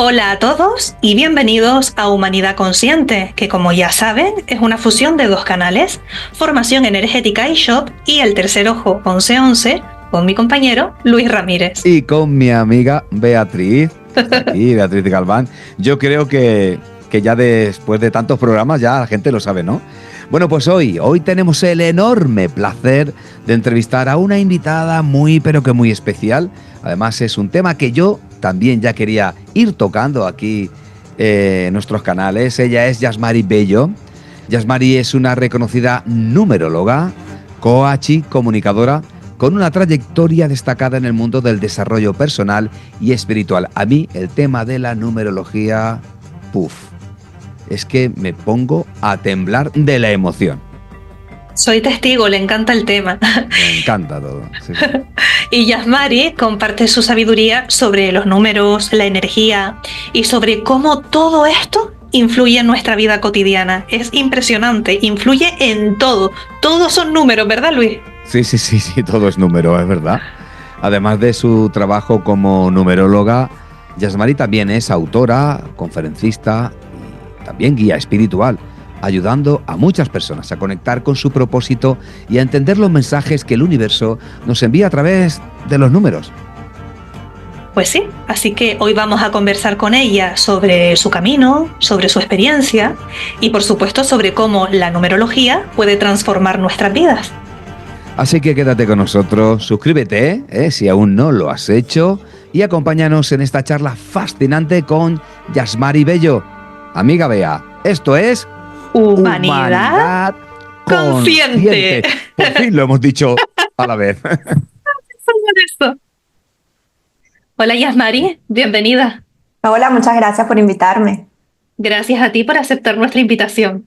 Hola a todos y bienvenidos a Humanidad Consciente, que como ya saben es una fusión de dos canales, Formación Energética y Shop y El Tercer Ojo 1111, con mi compañero Luis Ramírez. Y con mi amiga Beatriz, aquí, Beatriz de Galván. Yo creo que ya después de tantos programas ya la gente lo sabe, ¿no? Bueno, pues hoy tenemos el enorme placer de entrevistar a una invitada muy, pero que muy especial. Además es un tema que yo también ya quería ir tocando aquí en nuestros canales. Ella es Yasmari Bello. Yasmari es una reconocida numeróloga, coach y comunicadora con una trayectoria destacada en el mundo del desarrollo personal y espiritual. A mí el tema de la numerología, es que me pongo a temblar de la emoción. Soy testigo, le encanta el tema. Me encanta todo. Sí. Y Yasmari comparte su sabiduría sobre los números, la energía y sobre cómo todo esto influye en nuestra vida cotidiana. Es impresionante, influye en todo. Todos son números, ¿verdad, Luis? Sí, todo es número, es verdad. Además de su trabajo como numeróloga, Yasmari también es autora, conferencista y también guía espiritual, ayudando a muchas personas a conectar con su propósito y a entender los mensajes que el universo nos envía a través de los números. Pues sí, así que hoy vamos a conversar con ella sobre su camino, sobre su experiencia y por supuesto sobre cómo la numerología puede transformar nuestras vidas. Así que quédate con nosotros, suscríbete si aún no lo has hecho y acompáñanos en esta charla fascinante con Yasmari Bello. Amiga Bea, esto es Humanidad Consciente. Por fin lo hemos dicho a la vez. Hola Yasmari, bienvenida. Hola, muchas gracias por invitarme. Gracias a ti por aceptar nuestra invitación.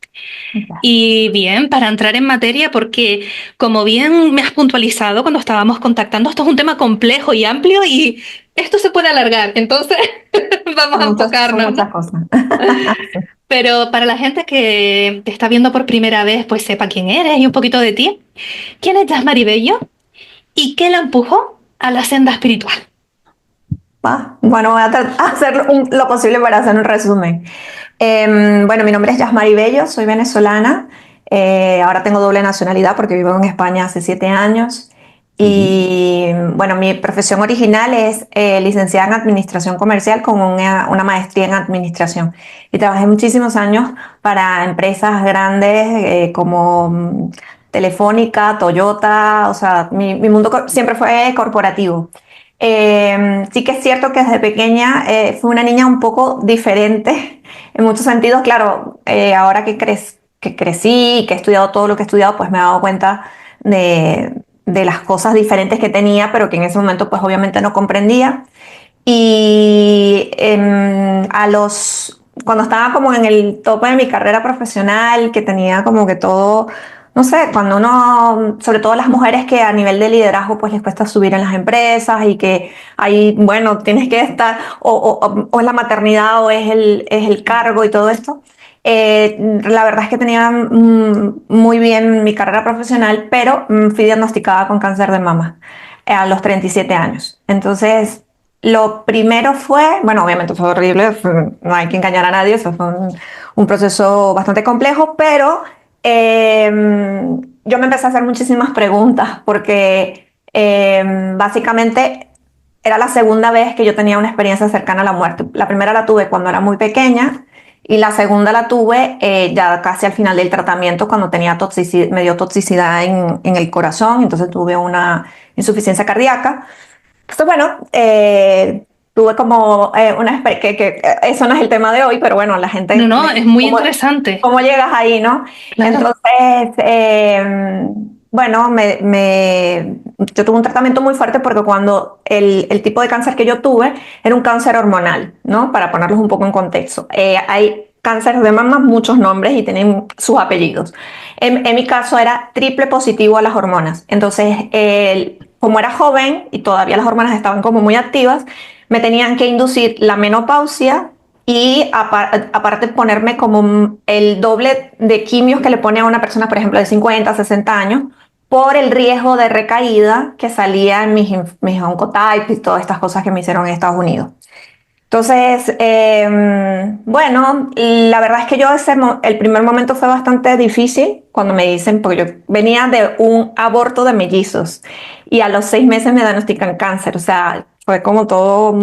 Y bien, para entrar en materia, porque como bien me has puntualizado cuando estábamos contactando, esto es un tema complejo y amplio y esto se puede alargar, entonces vamos a enfocarnos. Muchas cosas. Pero para la gente que te está viendo por primera vez, pues sepa quién eres y un poquito de ti. ¿Quién es Yasmari Bello? ¿Y qué la empujó a la senda espiritual? Bueno, voy a hacer lo posible para hacer un resumen. Bueno, mi nombre es Yasmari Bello, soy venezolana. Ahora tengo doble nacionalidad porque vivo en España hace 7 años. Y bueno, mi profesión original es licenciada en Administración Comercial con una maestría en Administración. Y trabajé muchísimos años para empresas grandes como Telefónica, Toyota. O sea, mi mundo siempre fue corporativo. Sí que es cierto que desde pequeña fui una niña un poco diferente en muchos sentidos. Claro, ahora que crecí y que he estudiado todo lo que he estudiado, pues me he dado cuenta de las cosas diferentes que tenía, pero que en ese momento pues obviamente no comprendía. Y cuando estaba como en el tope de mi carrera profesional, que tenía como que todo, no sé, cuando uno, sobre todo las mujeres que a nivel de liderazgo pues les cuesta subir en las empresas y que ahí, bueno, tienes que estar, o es la maternidad o es el cargo y todo esto. La verdad es que tenía muy bien mi carrera profesional, pero fui diagnosticada con cáncer de mama a los 37 años. Entonces, lo primero fue, bueno, obviamente fue horrible, no hay que engañar a nadie, eso fue un proceso bastante complejo, pero yo me empecé a hacer muchísimas preguntas porque básicamente era la segunda vez que yo tenía una experiencia cercana a la muerte. La primera la tuve cuando era muy pequeña y la segunda la tuve ya casi al final del tratamiento cuando me dio toxicidad en el corazón, entonces tuve una insuficiencia cardíaca. Entonces, bueno, tuve como eso no es el tema de hoy, pero bueno, la gente... No, es muy interesante. ¿Cómo llegas ahí, no? Claro. Entonces, bueno, yo tuve un tratamiento muy fuerte porque cuando el tipo de cáncer que yo tuve era un cáncer hormonal, ¿no? Para ponerlos un poco en contexto. Hay cáncer de mama, muchos nombres y tienen sus apellidos. En mi caso era triple positivo a las hormonas. Entonces, como era joven y todavía las hormonas estaban como muy activas, me tenían que inducir la menopausia y aparte ponerme como el doble de quimios que le pone a una persona, por ejemplo, de 50, 60 años, por el riesgo de recaída que salía en mis oncotypes y todas estas cosas que me hicieron en Estados Unidos. Entonces, bueno, la verdad es que el primer momento fue bastante difícil cuando me dicen, porque yo venía de un aborto de mellizos y a los 6 meses me diagnostican cáncer, o sea, fue como todo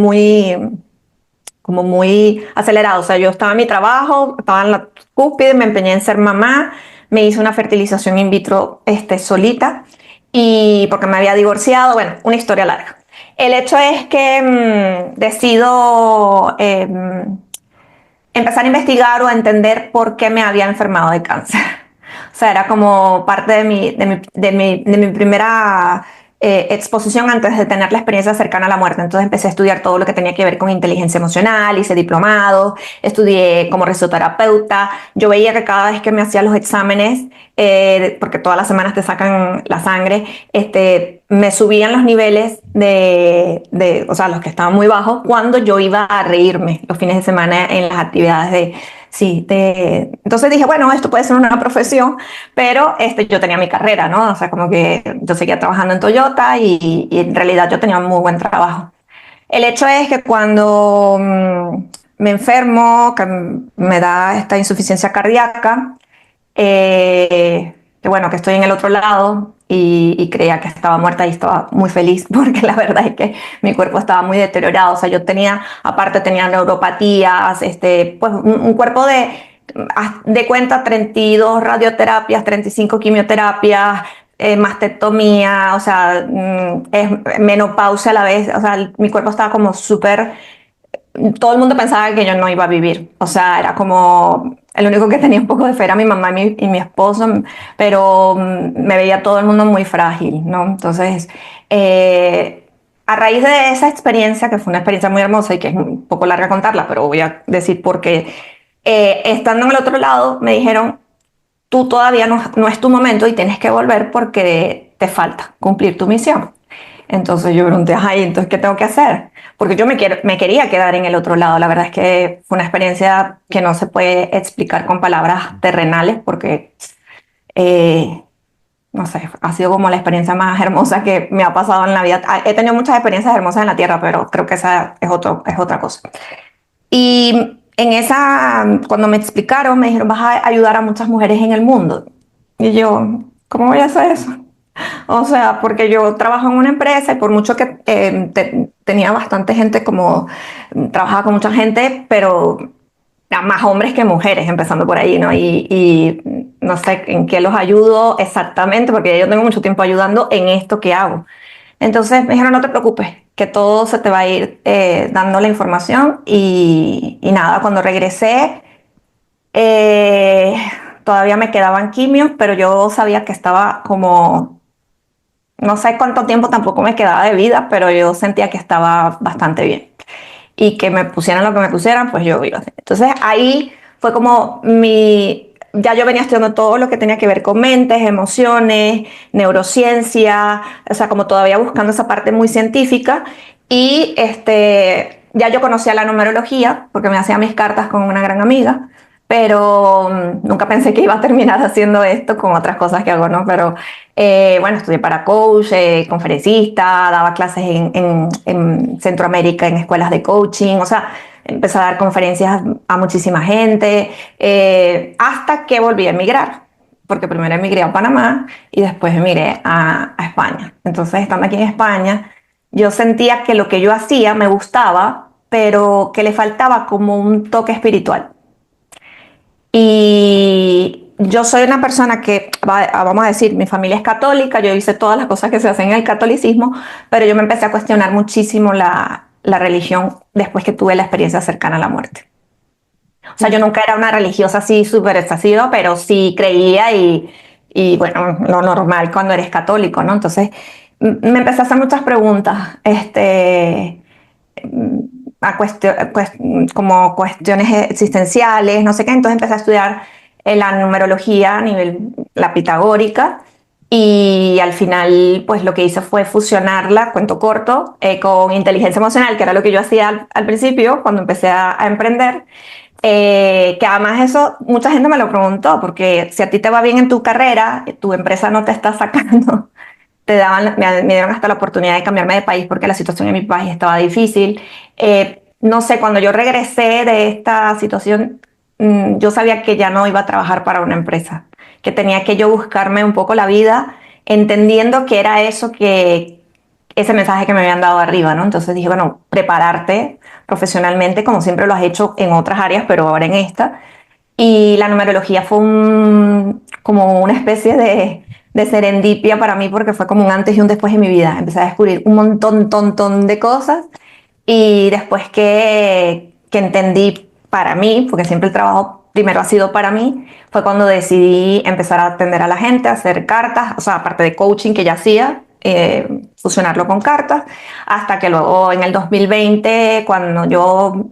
como muy acelerado, o sea, yo estaba en mi trabajo, estaba en la cúspide, me empeñé en ser mamá, me hice una fertilización in vitro solita y porque me había divorciado, bueno, una historia larga. El hecho es que decido empezar a investigar o a entender por qué me había enfermado de cáncer. O sea, era como parte de mi primera exposición antes de tener la experiencia cercana a la muerte. Entonces empecé a estudiar todo lo que tenía que ver con inteligencia emocional, hice diplomado, estudié como risoterapeuta. Yo veía que cada vez que me hacía los exámenes, porque todas las semanas te sacan la sangre, me subían los niveles o sea, los que estaban muy bajos, cuando yo iba a reírme los fines de semana en las actividades sí, entonces dije, bueno, esto puede ser una profesión, pero yo tenía mi carrera, ¿no? O sea, como que yo seguía trabajando en Toyota y en realidad yo tenía un muy buen trabajo. El hecho es que cuando me enfermo, que me da esta insuficiencia cardíaca, que bueno, que estoy en el otro lado y creía que estaba muerta y estaba muy feliz porque la verdad es que mi cuerpo estaba muy deteriorado. O sea, aparte tenía neuropatías, pues un cuerpo de cuenta 32 radioterapias, 35 quimioterapias, mastectomía, o sea, es menopausia a la vez. O sea, mi cuerpo estaba como súper, todo el mundo pensaba que yo no iba a vivir. O sea, era como, el único que tenía un poco de fe era mi mamá y mi esposo, pero me veía todo el mundo muy frágil, ¿no? Entonces, a raíz de esa experiencia, que fue una experiencia muy hermosa y que es un poco larga contarla, pero voy a decir por qué, estando en el otro lado, me dijeron, tú todavía no es tu momento y tienes que volver porque te falta cumplir tu misión. Entonces yo pregunté, ay, entonces, ¿qué tengo que hacer? Porque yo me quería quedar en el otro lado. La verdad es que fue una experiencia que no se puede explicar con palabras terrenales porque, eh, no sé, ha sido como la experiencia más hermosa que me ha pasado en la vida. He tenido muchas experiencias hermosas en la tierra, pero creo que esa es otra cosa. Y cuando me explicaron, me dijeron, vas a ayudar a muchas mujeres en el mundo. Y yo, ¿cómo voy a hacer eso? O sea, porque yo trabajo en una empresa y por mucho que tenía bastante gente, como trabajaba con mucha gente, pero más hombres que mujeres, empezando por ahí, ¿no? Y no sé en qué los ayudo exactamente, porque yo tengo mucho tiempo ayudando en esto que hago. Entonces me dijeron, no te preocupes, que todo se te va a ir dando la información y nada, cuando regresé eh, todavía me quedaban quimios, pero yo sabía que estaba como, no sé cuánto tiempo tampoco me quedaba de vida, pero yo sentía que estaba bastante bien y que me pusieran lo que me pusieran, pues yo iba a hacer. Entonces ahí fue como ya yo venía estudiando todo lo que tenía que ver con mentes, emociones, neurociencia, o sea, como todavía buscando esa parte muy científica y ya yo conocía la numerología porque me hacía mis cartas con una gran amiga, pero nunca pensé que iba a terminar haciendo esto con otras cosas que hago, ¿no? Pero bueno, estudié para coach, conferencista, daba clases en Centroamérica en escuelas de coaching, o sea, empecé a dar conferencias a muchísima gente, hasta que volví a emigrar, porque primero emigré a Panamá y después emigré a España. Entonces, estando aquí en España, yo sentía que lo que yo hacía me gustaba, pero que le faltaba como un toque espiritual. Y yo soy una persona que, vamos a decir, mi familia es católica, yo hice todas las cosas que se hacen en el catolicismo, pero yo me empecé a cuestionar muchísimo la religión después que tuve la experiencia cercana a la muerte. O sea, yo nunca era una religiosa así súper exasiva, pero sí creía y bueno, lo normal cuando eres católico, ¿no? Entonces me empecé a hacer muchas preguntas, como cuestiones existenciales, no sé qué. Entonces empecé a estudiar la numerología a nivel, la pitagórica, y al final pues lo que hice fue fusionarla, cuento corto, con inteligencia emocional, que era lo que yo hacía al principio cuando empecé a emprender. Que además eso, mucha gente me lo preguntó, porque si a ti te va bien en tu carrera, tu empresa no te está sacando, me dieron hasta la oportunidad de cambiarme de país porque la situación en mi país estaba difícil. no sé, cuando yo regresé de esta situación, yo sabía que ya no iba a trabajar para una empresa, que tenía que yo buscarme un poco la vida, entendiendo que era eso que, ese mensaje que me habían dado arriba, ¿no? Entonces dije, bueno, prepararte profesionalmente, como siempre lo has hecho en otras áreas, pero ahora en esta. Y la numerología fue como una especie de serendipia para mí, porque fue como un antes y un después en mi vida. Empecé a descubrir un montón de cosas, y después que entendí para mí, porque siempre el trabajo primero ha sido para mí, fue cuando decidí empezar a atender a la gente, a hacer cartas, o sea, aparte de coaching que ya hacía, fusionarlo con cartas, hasta que luego en el 2020, cuando yo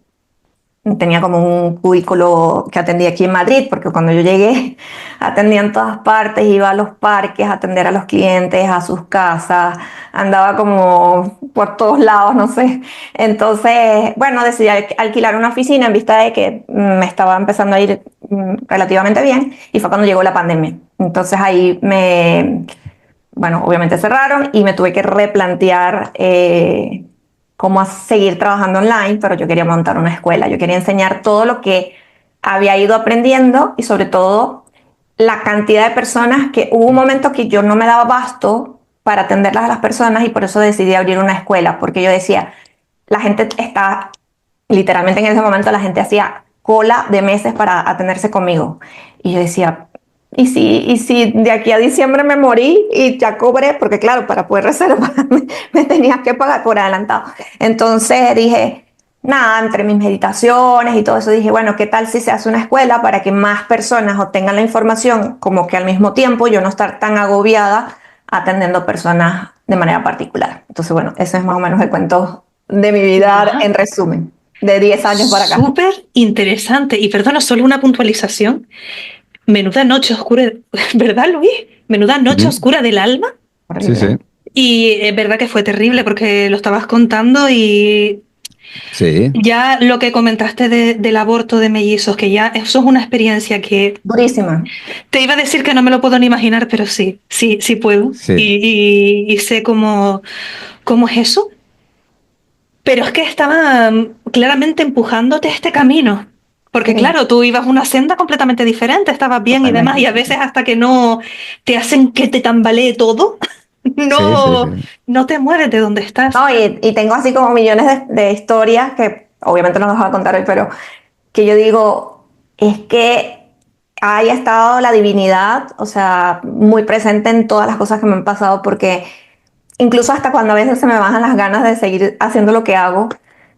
tenía como un cubículo que atendía aquí en Madrid, porque cuando yo llegué atendía en todas partes, iba a los parques a atender a los clientes, a sus casas, andaba como por todos lados, no sé. Entonces, bueno, decidí alquilar una oficina en vista de que me estaba empezando a ir relativamente bien, y fue cuando llegó la pandemia. Entonces ahí bueno, obviamente cerraron y me tuve que replantear cómo seguir trabajando online, pero yo quería montar una escuela, yo quería enseñar todo lo que había ido aprendiendo, y sobre todo la cantidad de personas que hubo un momento que yo no me daba abasto para atenderlas a las personas, y por eso decidí abrir una escuela, porque yo decía, la gente está, literalmente en ese momento la gente hacía cola de meses para atenderse conmigo, y yo decía, ¿y si de aquí a diciembre me morí y ya cobré? Porque claro, para poder reservar me tenías que pagar por adelantado. Entonces dije, nada, entre mis meditaciones y todo eso, dije, bueno, ¿qué tal si se hace una escuela para que más personas obtengan la información, como que al mismo tiempo yo no estar tan agobiada atendiendo personas de manera particular? Entonces, bueno, eso es más o menos el cuento de mi vida en resumen, de 10 años para acá. Súper interesante. Y perdona, solo una puntualización. Menuda noche oscura, ¿verdad, Luis? Menuda noche oscura del alma. Sí, sí. Y es verdad que fue terrible porque lo estabas contando, y Sí. ya lo que comentaste del aborto de mellizos, que ya eso es una experiencia que Durísima. te iba a decir que no me lo puedo ni imaginar, pero sí, sí puedo. Sí. Y sé cómo es eso. Pero es que estaba claramente empujándote a este camino. Porque Sí. claro, tú ibas una senda completamente diferente, estabas bien y demás, y a veces hasta que no te hacen que te tambalee todo, Sí, sí, no, sí. no te mueves de donde estás. No, y tengo así como millones de historias que obviamente no las voy a contar hoy, pero que yo digo, es que haya estado la divinidad, o sea, muy presente en todas las cosas que me han pasado, porque incluso hasta cuando a veces se me bajan las ganas de seguir haciendo lo que hago,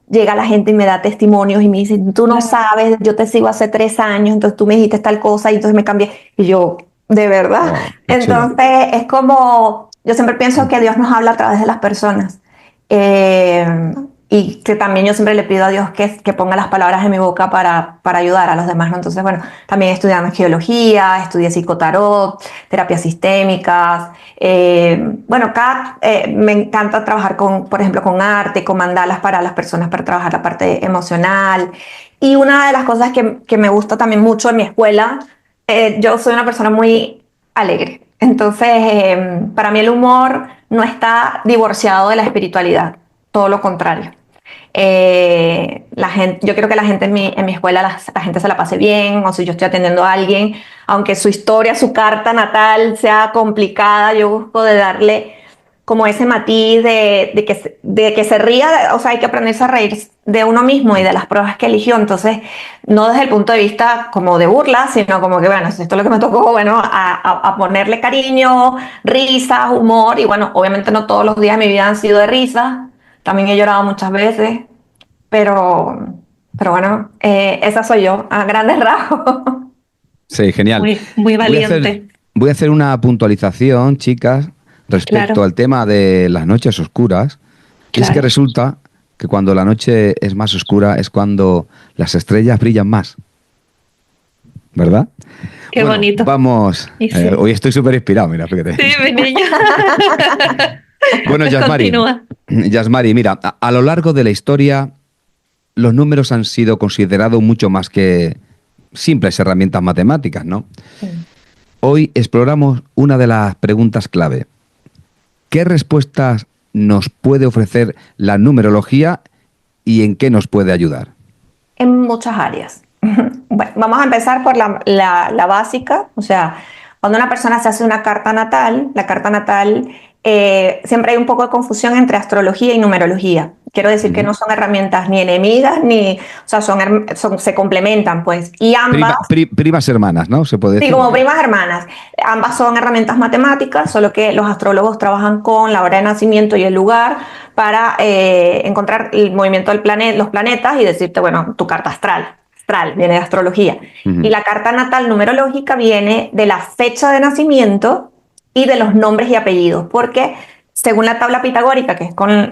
llega la gente y me da testimonios y me dice, tú no sabes, yo te sigo hace 3 años, entonces tú me dijiste tal cosa y entonces me cambié. Y yo, ¿de verdad? Wow, qué chulo. Entonces es como, yo siempre pienso que Dios nos habla a través de las personas. Eh, y que también yo siempre le pido a Dios que ponga las palabras en mi boca para ayudar a los demás, ¿no? Entonces, bueno, también estudié geología, estudié psicotarot, terapias sistémicas. Bueno, acá me encanta trabajar con, por ejemplo, con arte, con mandalas para las personas, para trabajar la parte emocional. Y una de las cosas que me gusta también mucho en mi escuela, yo soy una persona muy alegre. Entonces, para mí el humor no está divorciado de la espiritualidad, todo lo contrario. La gente, yo quiero que la gente en mi escuela, la gente se la pase bien, o si yo estoy atendiendo a alguien, aunque su historia, su carta natal sea complicada, yo busco de darle como ese matiz de que se ría, o sea, hay que aprenderse a reír de uno mismo y de las pruebas que eligió. Entonces, no desde el punto de vista como de burla, sino como que, bueno, esto es lo que me tocó, bueno, a ponerle cariño, risas, humor, y bueno, obviamente no todos los días de mi vida han sido de risa, también he llorado muchas veces, pero bueno, esa soy yo, a grandes rasgos. Sí, genial. Muy Voy a hacer, valiente, voy a hacer una puntualización, chicas, respecto claro, al tema de las noches oscuras. Y es que claro. resulta que cuando la noche es más oscura es cuando las estrellas brillan más, ¿verdad? Qué Bueno, bonito. vamos. Y sí. Hoy estoy súper inspirado, mira, fíjate. Sí, mi niña. Bueno, Pues Yasmari, continúa. Yasmari, mira, a lo largo de la historia los números han sido considerados mucho más que simples herramientas matemáticas, ¿no? Hoy exploramos una de las preguntas clave. ¿Qué respuestas nos puede ofrecer la numerología y en qué nos puede ayudar? En muchas áreas. Bueno, vamos a empezar por la básica. O sea, cuando una persona se hace una carta natal, la carta natal, siempre hay un poco de confusión entre astrología y numerología. Quiero decir que no son herramientas ni enemigas, ni, o sea, se complementan, pues. Y ambas, Primas hermanas, ¿no? Se puede sí, decir. como primas hermanas, ambas son herramientas matemáticas, solo que los astrólogos trabajan con la hora de nacimiento y el lugar para encontrar el movimiento del planeta, los planetas y decirte, bueno, tu carta astral. Astral viene de astrología. Ujú. Y la carta natal numerológica viene de la fecha de nacimiento y de los nombres y apellidos, porque según la tabla pitagórica, que es con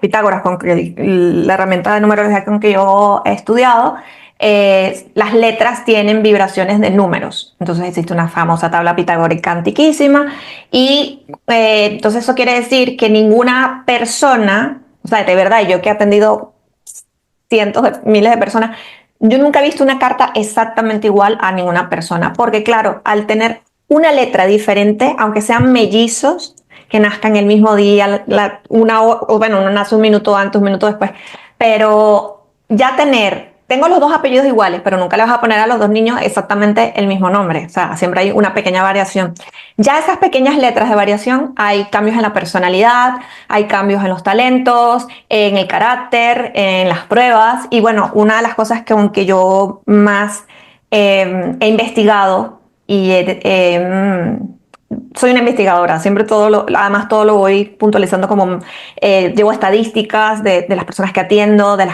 Pitágoras, con la herramienta de numerología con que yo he estudiado, las letras tienen vibraciones de números. Entonces existe una famosa tabla pitagórica antiquísima y entonces eso quiere decir que ninguna persona, o sea, de verdad, yo que he atendido cientos de miles de personas, yo nunca he visto una carta exactamente igual a ninguna persona, porque claro, al tener una letra diferente, aunque sean mellizos, que nazcan el mismo día, bueno, uno nace un minuto antes, un minuto después, pero ya tengo los dos apellidos iguales, pero nunca le vas a poner a los dos niños exactamente el mismo nombre, o sea, siempre hay una pequeña variación. Ya esas pequeñas letras de variación, hay cambios en la personalidad, hay cambios en los talentos, en el carácter, en las pruebas, y bueno, una de las cosas que aunque yo más he investigado y soy una investigadora, siempre además todo lo voy puntualizando como llevo estadísticas de las personas que atiendo, de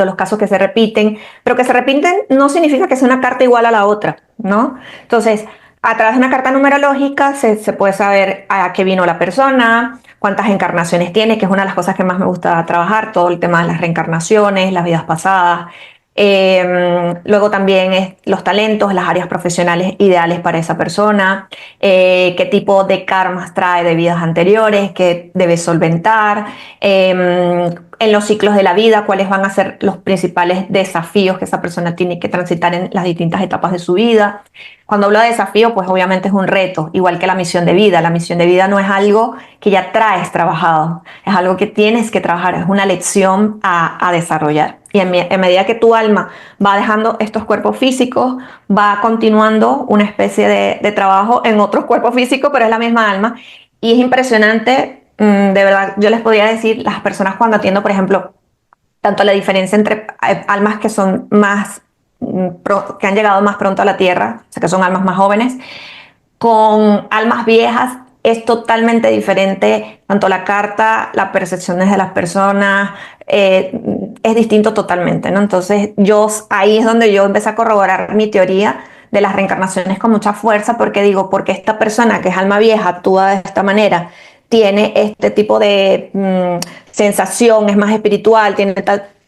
los casos que se repiten, pero que se repiten no significa que sea una carta igual a la otra, ¿no? Entonces, a través de una carta numerológica se puede saber a qué vino la persona, cuántas encarnaciones tiene, que es una de las cosas que más me gusta trabajar, todo el tema de las reencarnaciones, las vidas pasadas. Luego también los talentos, las áreas profesionales ideales para esa persona, qué tipo de karmas trae de vidas anteriores, qué debe solventar, en los ciclos de la vida, cuáles van a ser los principales desafíos que esa persona tiene que transitar en las distintas etapas de su vida. Cuando hablo de desafío, pues obviamente es un reto, igual que la misión de vida. La misión de vida no es algo que ya traes trabajado, es algo que tienes que trabajar, es una lección a desarrollar. Y en medida que tu alma va dejando estos cuerpos físicos, va continuando una especie de trabajo en otros cuerpos físicos, pero es la misma alma. Y es impresionante, de verdad, yo les podría decir, las personas cuando atiendo, por ejemplo, tanto la diferencia entre almas que son más, que han llegado más pronto a la Tierra, o sea, que son almas más jóvenes, con almas viejas es totalmente diferente, tanto la carta, las percepciones de las personas, es distinto totalmente, ¿no? Entonces ahí es donde yo empecé a corroborar mi teoría de las reencarnaciones con mucha fuerza, porque digo, porque esta persona que es alma vieja actúa de esta manera, tiene este tipo de sensación, es más espiritual, tiene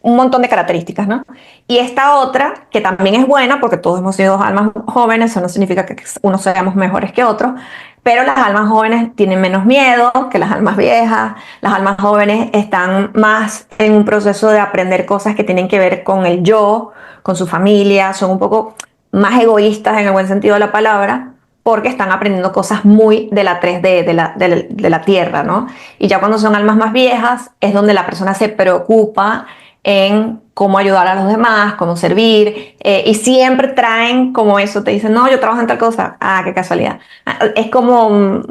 un montón de características, ¿no? Y esta otra, que también es buena, porque todos hemos sido almas jóvenes, eso no significa que unos seamos mejores que otros, pero las almas jóvenes tienen menos miedo que las almas viejas, las almas jóvenes están más en un proceso de aprender cosas que tienen que ver con el yo, con su familia, son un poco más egoístas en el buen sentido de la palabra, porque están aprendiendo cosas muy de la 3D, de la tierra, ¿no? Y ya cuando son almas más viejas es donde la persona se preocupa en cómo ayudar a los demás, cómo servir, y siempre traen como eso, te dicen, no, yo trabajo en tal cosa, qué casualidad. Es como,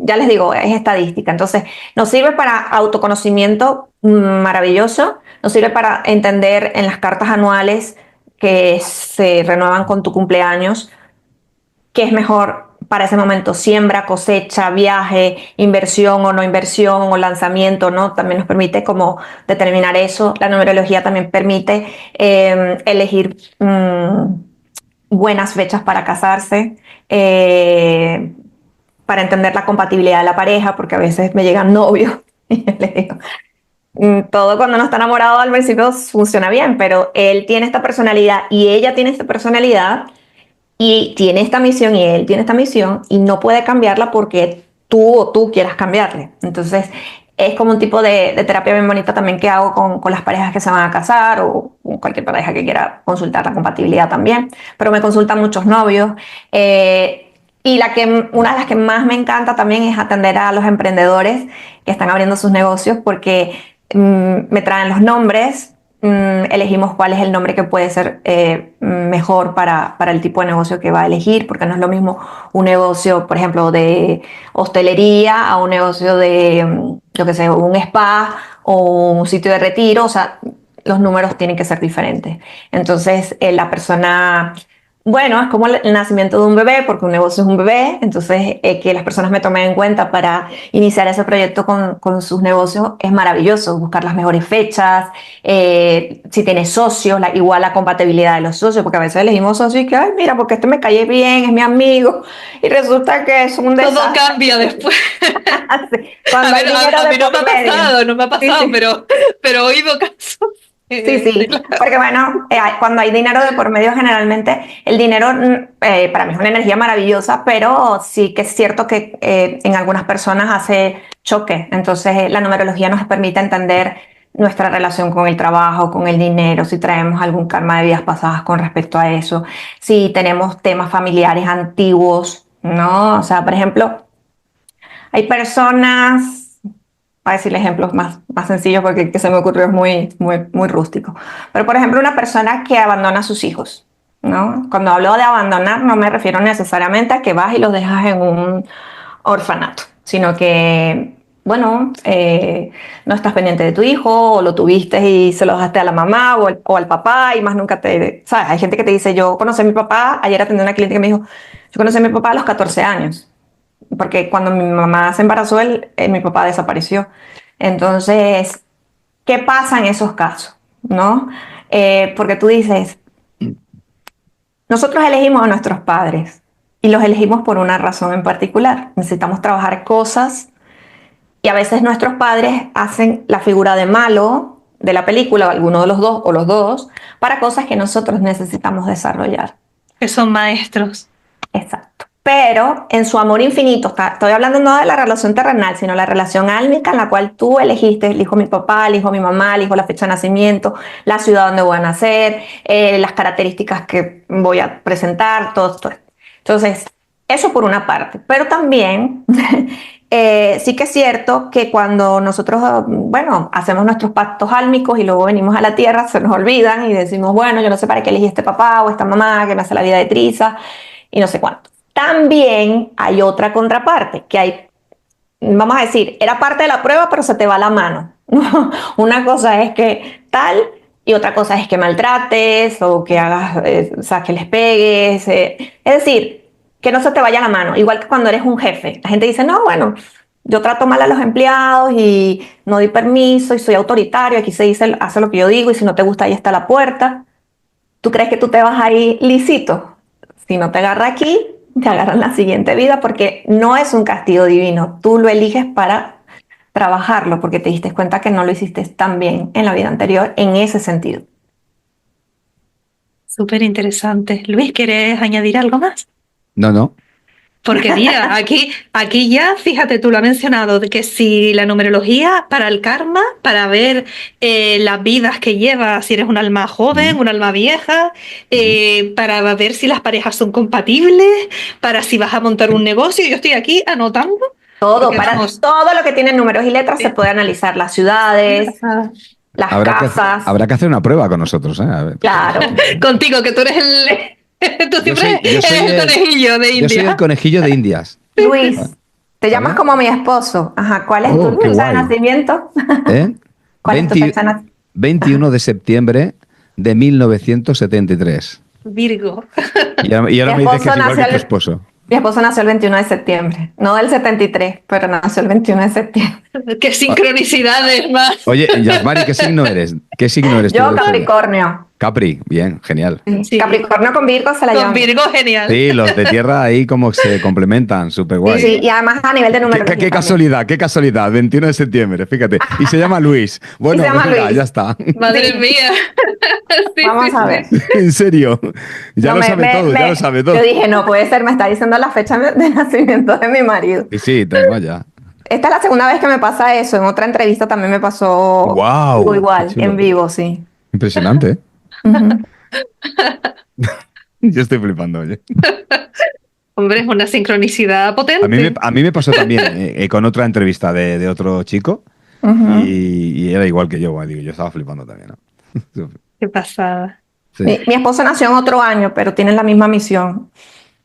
ya les digo, es estadística, entonces nos sirve para autoconocimiento maravilloso, nos sirve para entender en las cartas anuales que se renuevan con tu cumpleaños, qué es mejor para ese momento, siembra, cosecha, viaje, inversión o no inversión o lanzamiento, ¿no? También nos permite como determinar eso. La numerología también permite elegir buenas fechas para casarse, para entender la compatibilidad de la pareja, porque a veces me llegan novios y yo les digo, todo cuando uno está enamorado al principio funciona bien, pero él tiene esta personalidad y ella tiene esta personalidad y tiene esta misión y él tiene esta misión y no puede cambiarla porque tú quieras cambiarle. Entonces es como un tipo de terapia bien bonita también que hago con las parejas que se van a casar o con cualquier pareja que quiera consultar la compatibilidad también, pero me consultan muchos novios. Y una de las que más me encanta también es atender a los emprendedores que están abriendo sus negocios, porque me traen los nombres, elegimos cuál es el nombre que puede ser mejor para el tipo de negocio que va a elegir, porque no es lo mismo un negocio, por ejemplo, de hostelería a un negocio de, yo qué sé, un spa o un sitio de retiro, o sea, los números tienen que ser diferentes. Entonces, la persona... Bueno, es como el nacimiento de un bebé, porque un negocio es un bebé, entonces que las personas me tomen en cuenta para iniciar ese proyecto con sus negocios es maravilloso, buscar las mejores fechas, si tienes socios, igual la compatibilidad de los socios, porque a veces elegimos socios y que, ay, mira, porque este me cae bien, es mi amigo, y resulta que es un desastre. Todo cambia después. Cuando hay dinero A de mí no me por ha medio. pasado, no me ha pasado, Sí, sí. pero he oído casos. Sí, porque bueno, cuando hay dinero de por medio, generalmente el dinero para mí es una energía maravillosa, pero sí que es cierto que en algunas personas hace choque. Entonces, la numerología nos permite entender nuestra relación con el trabajo, con el dinero, si traemos algún karma de vidas pasadas con respecto a eso, si tenemos temas familiares antiguos, ¿no? O sea, por ejemplo, hay personas, para decirle ejemplos más sencillos porque el que se me ocurrió es muy rústico. Pero, por ejemplo, una persona que abandona a sus hijos, ¿no? Cuando hablo de abandonar, no me refiero necesariamente a que vas y los dejas en un orfanato, sino que, bueno, no estás pendiente de tu hijo, o lo tuviste y se lo dejaste a la mamá o al papá y más nunca te... ¿Sabes? Hay gente que te dice, yo conocí a mi papá, ayer atendí a una cliente que me dijo, yo conocí a mi papá a los 14 años porque cuando mi mamá se embarazó, mi papá desapareció. Entonces, ¿qué pasa en esos casos? ¿No? Porque tú dices, nosotros elegimos a nuestros padres y los elegimos por una razón en particular. Necesitamos trabajar cosas y a veces nuestros padres hacen la figura de malo de la película, o alguno de los dos o los dos, para cosas que nosotros necesitamos desarrollar. Que son maestros. Exacto. Pero en su amor infinito, estoy hablando no de la relación terrenal, sino la relación álmica en la cual tú elegiste, elijo mi papá, elijo mi mamá, elijo la fecha de nacimiento, la ciudad donde voy a nacer, las características que voy a presentar, todo esto. Entonces, eso por una parte. Pero también sí que es cierto que cuando nosotros, bueno, hacemos nuestros pactos álmicos y luego venimos a la tierra, se nos olvidan y decimos, bueno, yo no sé para qué elegí este papá o esta mamá que me hace la vida de triza y no sé cuánto. También hay otra contraparte, que hay, vamos a decir, era parte de la prueba, pero se te va la mano. Una cosa es que tal y otra cosa es que maltrates o que hagas, o sea, que les pegues. Es decir, que no se te vaya la mano. Igual que cuando eres un jefe. La gente dice, no, bueno, yo trato mal a los empleados y no doy permiso y soy autoritario. Aquí se dice, hace lo que yo digo y si no te gusta, ahí está la puerta. ¿Tú crees que tú te vas ahí lisito? Si no te agarra aquí, te agarra en la siguiente vida porque no es un castigo divino. Tú lo eliges para trabajarlo porque te diste cuenta que no lo hiciste tan bien en la vida anterior en ese sentido. Súper interesante. Luis, ¿quieres añadir algo más? No. Porque mira, aquí ya, fíjate, tú lo has mencionado, de que si la numerología para el karma, para ver las vidas que llevas, si eres un alma joven, un alma vieja, para ver si las parejas son compatibles, para si vas a montar un negocio, yo estoy aquí anotando. Todo, todo lo que tiene números y letras se puede analizar, las ciudades, las casas. Habrá que hacer una prueba con nosotros, ¿eh? A ver. Claro. Contigo, que tú eres tú siempre eres el conejillo de India. Yo soy el conejillo de Indias. Luis, te llamas como mi esposo. Ajá, ¿cuál es tu fecha de nacimiento? ¿Cuál es tu fecha de nacimiento? 21 de septiembre de 1973. Virgo. Y ahora me dices que es igual que tu esposo. Mi esposo nació el 21 de septiembre, no del 73, pero nació el 21 de septiembre. ¡Qué sincronicidades más! Oye, Yasmari, ¿qué signo eres? ¿Qué signo eres tú? Yo, Capricornio. Capri, bien, genial. Sí. Capricornio con Virgo se la llaman. Con Virgo, genial. Sí, los de tierra ahí como se complementan, súper guay. Sí, y además a nivel de número. Qué casualidad, 21 de septiembre, fíjate. Y se llama Luis. Bueno, venga, ya está. Madre mía. Vamos a ver. En serio, ya lo sabe todo. Yo dije, no puede ser, me está diciendo la fecha de nacimiento de mi marido. Sí, tengo ya. Esta es la segunda vez que me pasa eso. En otra entrevista también me pasó igual, en vivo, sí. Impresionante, ¿eh? Yo estoy flipando, oye. Hombre, es una sincronicidad potente. A mí me pasó también con otra entrevista de otro chico Ujú. y era igual que yo, bueno, digo, yo estaba flipando también, ¿no? Qué pasada. Sí. Mi esposo nació en otro año, pero tienen la misma misión.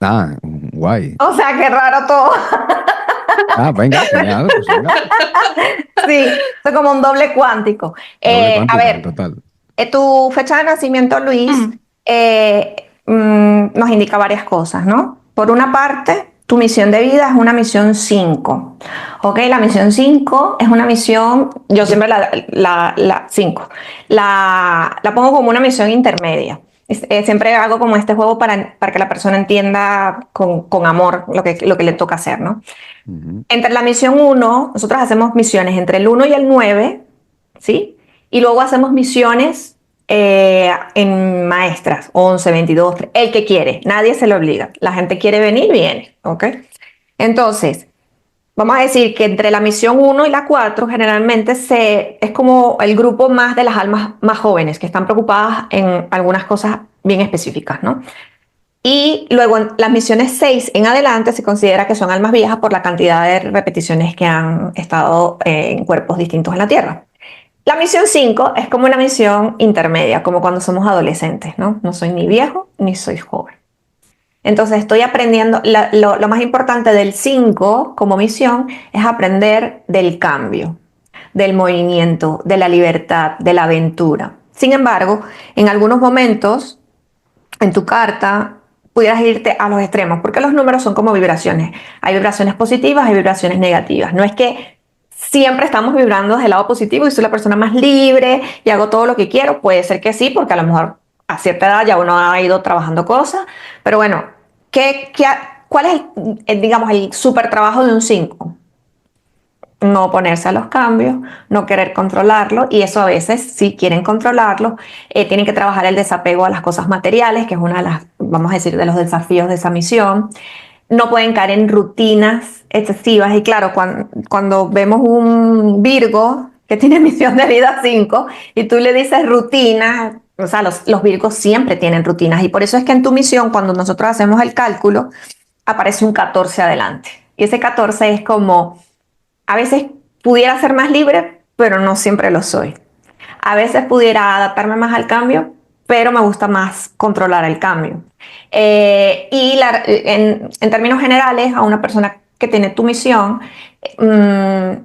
Ah, guay. O sea, qué raro todo. Ah, venga, genial, pues venga. Sí, es como un doble cuántico. Doble A cuántico, ver, total. tu fecha de nacimiento, Luis, Mm, nos indica varias cosas, ¿no? Por una parte, tu misión de vida es una misión 5. ¿Ok? La misión 5 es una misión, yo siempre la 5, la pongo como una misión intermedia. Siempre hago como este juego para que la persona entienda con amor lo que le toca hacer, ¿no? Ujú. Entre la misión 1, nosotros hacemos misiones entre el 1 y el 9, ¿sí? Y luego hacemos misiones en maestras, 11, 22, el que quiere, nadie se le obliga. La gente quiere venir, viene, ¿ok? Entonces, vamos a decir que entre la misión 1 y la 4 generalmente es como el grupo más de las almas más jóvenes que están preocupadas en algunas cosas bien específicas, ¿no? Y luego en las misiones 6 en adelante se considera que son almas viejas por la cantidad de repeticiones que han estado en cuerpos distintos en la Tierra. La misión 5 es como una misión intermedia, como cuando somos adolescentes, ¿no? No soy ni viejo ni soy joven. Entonces estoy aprendiendo, lo más importante del 5 como misión es aprender del cambio, del movimiento, de la libertad, de la aventura. Sin embargo, en algunos momentos en tu carta pudieras irte a los extremos, porque los números son como vibraciones. Hay vibraciones positivas, hay vibraciones negativas. No es que siempre estamos vibrando desde el lado positivo y soy la persona más libre y hago todo lo que quiero. Puede ser que sí, porque a lo mejor a cierta edad ya uno ha ido trabajando cosas. Pero bueno, ¿cuál es digamos, el super trabajo de un 5? No oponerse a los cambios, no querer controlarlo, y eso a veces, si quieren controlarlo, tienen que trabajar el desapego a las cosas materiales, que es una de las, vamos a decir, de los desafíos de esa misión. No pueden caer en rutinas excesivas, y claro, cuando vemos un Virgo que tiene misión de vida 5 y tú le dices rutina, o sea, los Virgos siempre tienen rutinas, y por eso es que en tu misión, cuando nosotros hacemos el cálculo, aparece un 14 adelante. Y ese 14 es como a veces pudiera ser más libre, pero no siempre lo soy. A veces pudiera adaptarme más al cambio, pero me gusta más controlar el cambio. En términos generales, a una persona que tiene tu misión, mmm,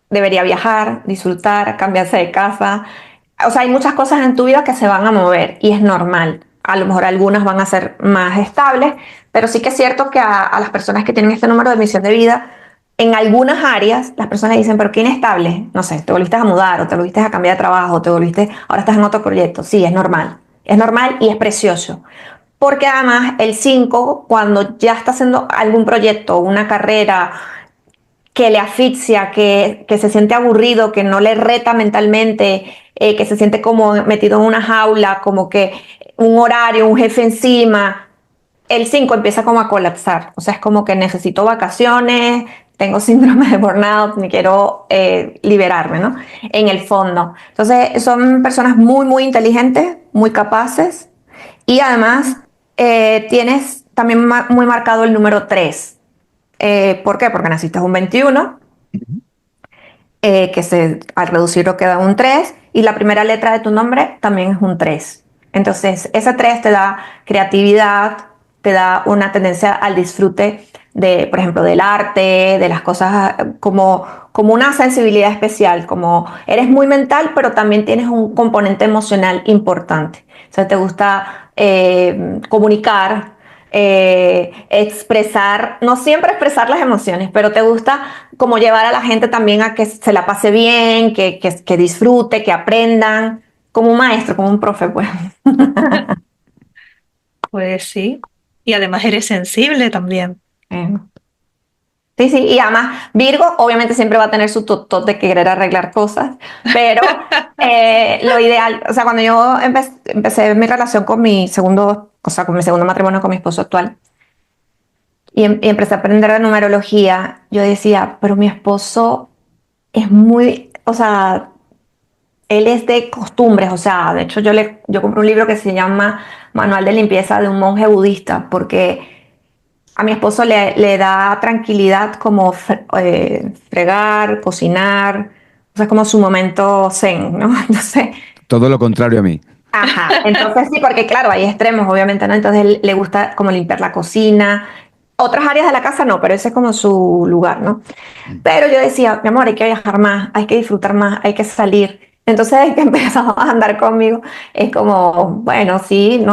debería viajar, disfrutar, cambiarse de casa. O sea, hay muchas cosas en tu vida que se van a mover y es normal. A lo mejor algunas van a ser más estables, pero sí que es cierto que a las personas que tienen este número de misión de vida, en algunas áreas las personas dicen, pero qué inestable, no sé, te volviste a mudar o te volviste a cambiar de trabajo, ahora estás en otro proyecto. Sí, es normal y es precioso. Porque además el 5 cuando ya está haciendo algún proyecto, una carrera, que le asfixia, que se siente aburrido, que no le reta mentalmente, que se siente como metido en una jaula, como que un horario, un jefe encima, el 5 empieza como a colapsar. O sea, es como que necesito vacaciones, tengo síndrome de burnout, me quiero liberarme, ¿no? En el fondo. Entonces, son personas muy, muy inteligentes, muy capaces y además tienes también muy marcado el número 3. ¿Por qué? Porque naciste un 21, al reducirlo queda un 3 y la primera letra de tu nombre también es un 3. Entonces, ese 3 te da creatividad, te da una tendencia al disfrute de, por ejemplo, del arte, de las cosas como una sensibilidad especial, como eres muy mental, pero también tienes un componente emocional importante. O sea, te gusta comunicar, expresar, no siempre expresar las emociones, pero te gusta como llevar a la gente también a que se la pase bien, que disfrute, que aprendan, como un maestro, como un profe, pues. pues sí. Y además eres sensible también. Eh, Sí, sí, y además Virgo obviamente siempre va a tener su tot de querer arreglar cosas, pero lo ideal, o sea, cuando yo empecé mi relación con mi segundo, o sea, con mi segundo matrimonio con mi esposo actual, y empecé a aprender de numerología, yo decía, pero mi esposo es muy, o sea, él es de costumbres, o sea, de hecho yo compré un libro que se llama Manual de limpieza de un monje budista, porque a mi esposo le da tranquilidad como fregar, cocinar, o sea, es como su momento zen, ¿no? Entonces, Todo lo contrario a mí. ajá, entonces sí, porque claro, hay extremos, obviamente, ¿no? Entonces él le gusta como limpiar la cocina. Otras áreas de la casa no, pero ese es como su lugar, ¿no? Pero yo decía, mi amor, hay que viajar más, hay que disfrutar más, hay que salir. Entonces, desde que empezamos a andar conmigo, es como, bueno, sí,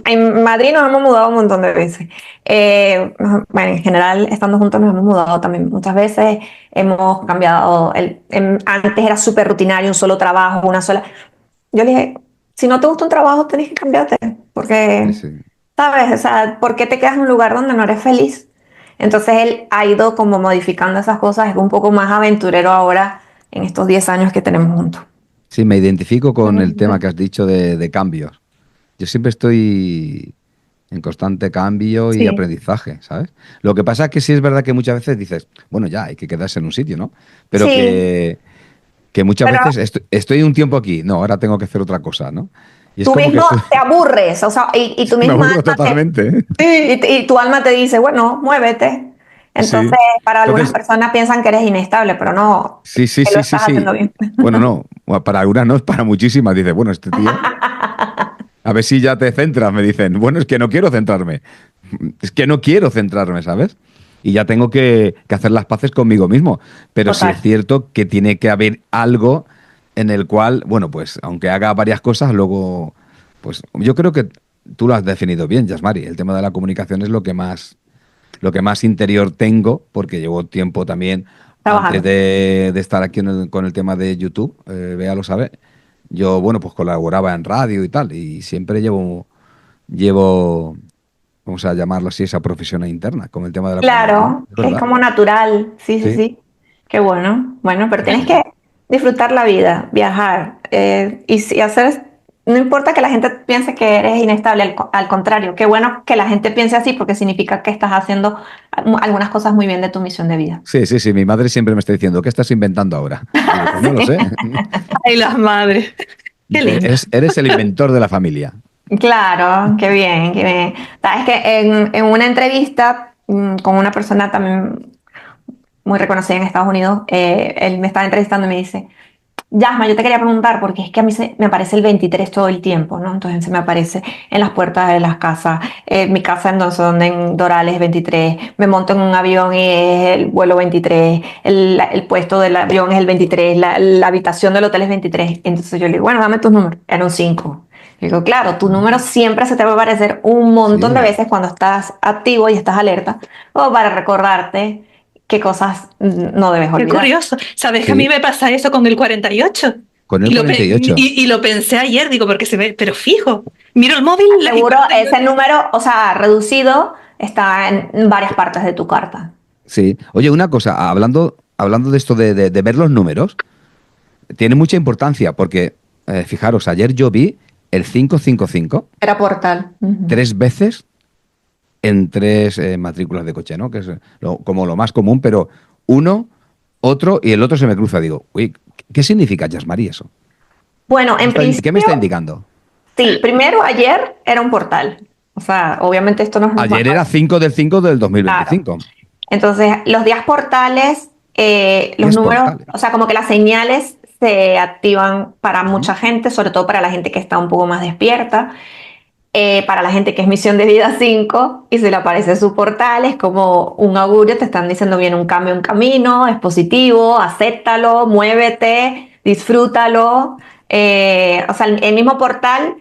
en Madrid nos hemos mudado un montón de veces. Bueno, en general, estando juntos nos hemos mudado también muchas veces. Hemos cambiado, antes era súper rutinario, un solo trabajo, una sola. Yo le dije, si no te gusta un trabajo, tenés que cambiarte, Sí, porque, sí. ¿sabes? O sea, ¿por qué te quedas en un lugar donde no eres feliz? Entonces él ha ido como modificando esas cosas, es un poco más aventurero ahora en estos 10 años que tenemos juntos. Sí, me identifico con el tema Ujú. que has dicho de cambios. Yo siempre estoy en constante cambio y Sí, aprendizaje, ¿sabes? Lo que pasa es que sí es verdad que muchas veces dices, bueno, ya, hay que quedarse en un sitio, ¿no? Pero Sí, que muchas pero veces estoy un tiempo aquí, no, ahora tengo que hacer otra cosa, ¿no? Y es tú como que mismo estoy, te aburres, o sea, y tu me misma aburro alma totalmente, ¿eh? sí, y tu alma te dice, bueno, muévete. Entonces, Sí. para algunas Entonces, personas piensan que eres inestable, pero no, sí, sí, que lo sí, sí, estás haciendo sí. bien. Bueno, no, para algunas no, es para muchísimas. Dice, bueno, este tío, a ver si ya te centras, me dicen. Bueno, es que no quiero centrarme. Es que no quiero centrarme, ¿sabes? Y ya tengo que hacer las paces conmigo mismo. Pero sí es Total. cierto que tiene que haber algo en el cual, bueno, pues aunque haga varias cosas, luego, pues yo creo que tú lo has definido bien, Yasmari. El tema de la comunicación es lo que más interior tengo, porque llevo tiempo también, antes Trabajando. de estar aquí con el tema de YouTube, Bea lo sabe, yo, bueno, pues colaboraba en radio y tal, y siempre llevo, vamos a llamarlo así, esa profesión interna, con el tema de la comunicación, Claro, es es verdad. como natural, sí, sí, Sí, sí. Qué bueno. Bueno, pero sí, tienes sí, que sí. disfrutar la vida, viajar y hacer, no importa que la gente piense que eres inestable, al contrario, qué bueno que la gente piense así porque significa que estás haciendo algunas cosas muy bien de tu misión de vida. Sí, sí, sí, mi madre siempre me está diciendo, ¿qué estás inventando ahora? Digo, pues no lo sé. ay, las madres. Qué Dice, lindo. eres el inventor de la familia. Claro, qué bien, qué bien. Sabes que en una entrevista con una persona también muy reconocida en Estados Unidos, él me estaba entrevistando y me dice, Yasma, yo te quería preguntar, porque es que a mí me aparece el 23 todo el tiempo, ¿no? Entonces se me aparece en las puertas de las casas, mi casa donde en Dorales es 23, me monto en un avión y es el vuelo 23, el puesto del avión es el 23, la habitación del hotel es 23. Entonces yo le digo, bueno, dame tus números. Era un 5. Le digo, claro, tu número siempre se te va a aparecer un montón de Sí, veces cuando estás activo y estás alerta, o para recordarte qué cosas no debes Qué olvidar. curioso. ¿Sabes que a mí sí, me pasa eso con el 48? con el Y lo, 48. y lo pensé ayer, digo, porque se ve, pero fijo, miro el móvil y Seguro cuando tengo... ese número, o sea, reducido, está en varias partes de tu carta. Sí. Oye, una cosa, hablando de esto de ver los números, tiene mucha importancia porque, fijaros, ayer yo vi el 555 Era portal. Ujú. tres veces en tres matrículas de coche, ¿no? Que es como lo más común, pero uno, otro y el otro se me cruza. Digo, uy, ¿qué significa, Jasmari, eso? Bueno, en ¿Qué me principio, está indicando? sí, primero ayer era un portal. O sea, obviamente esto no es Ayer normal. era 5 del 5 del Claro. 2025. Entonces, los días portales, los Días números, portales. o sea, como que las señales se activan para Ujú. mucha gente, sobre todo para la gente que está un poco más despierta. Para la gente que es misión de vida 5 y se le aparece su portal, es como un augurio, te están diciendo viene un cambio en camino, es positivo, acéptalo, muévete, disfrútalo. O sea, el mismo portal,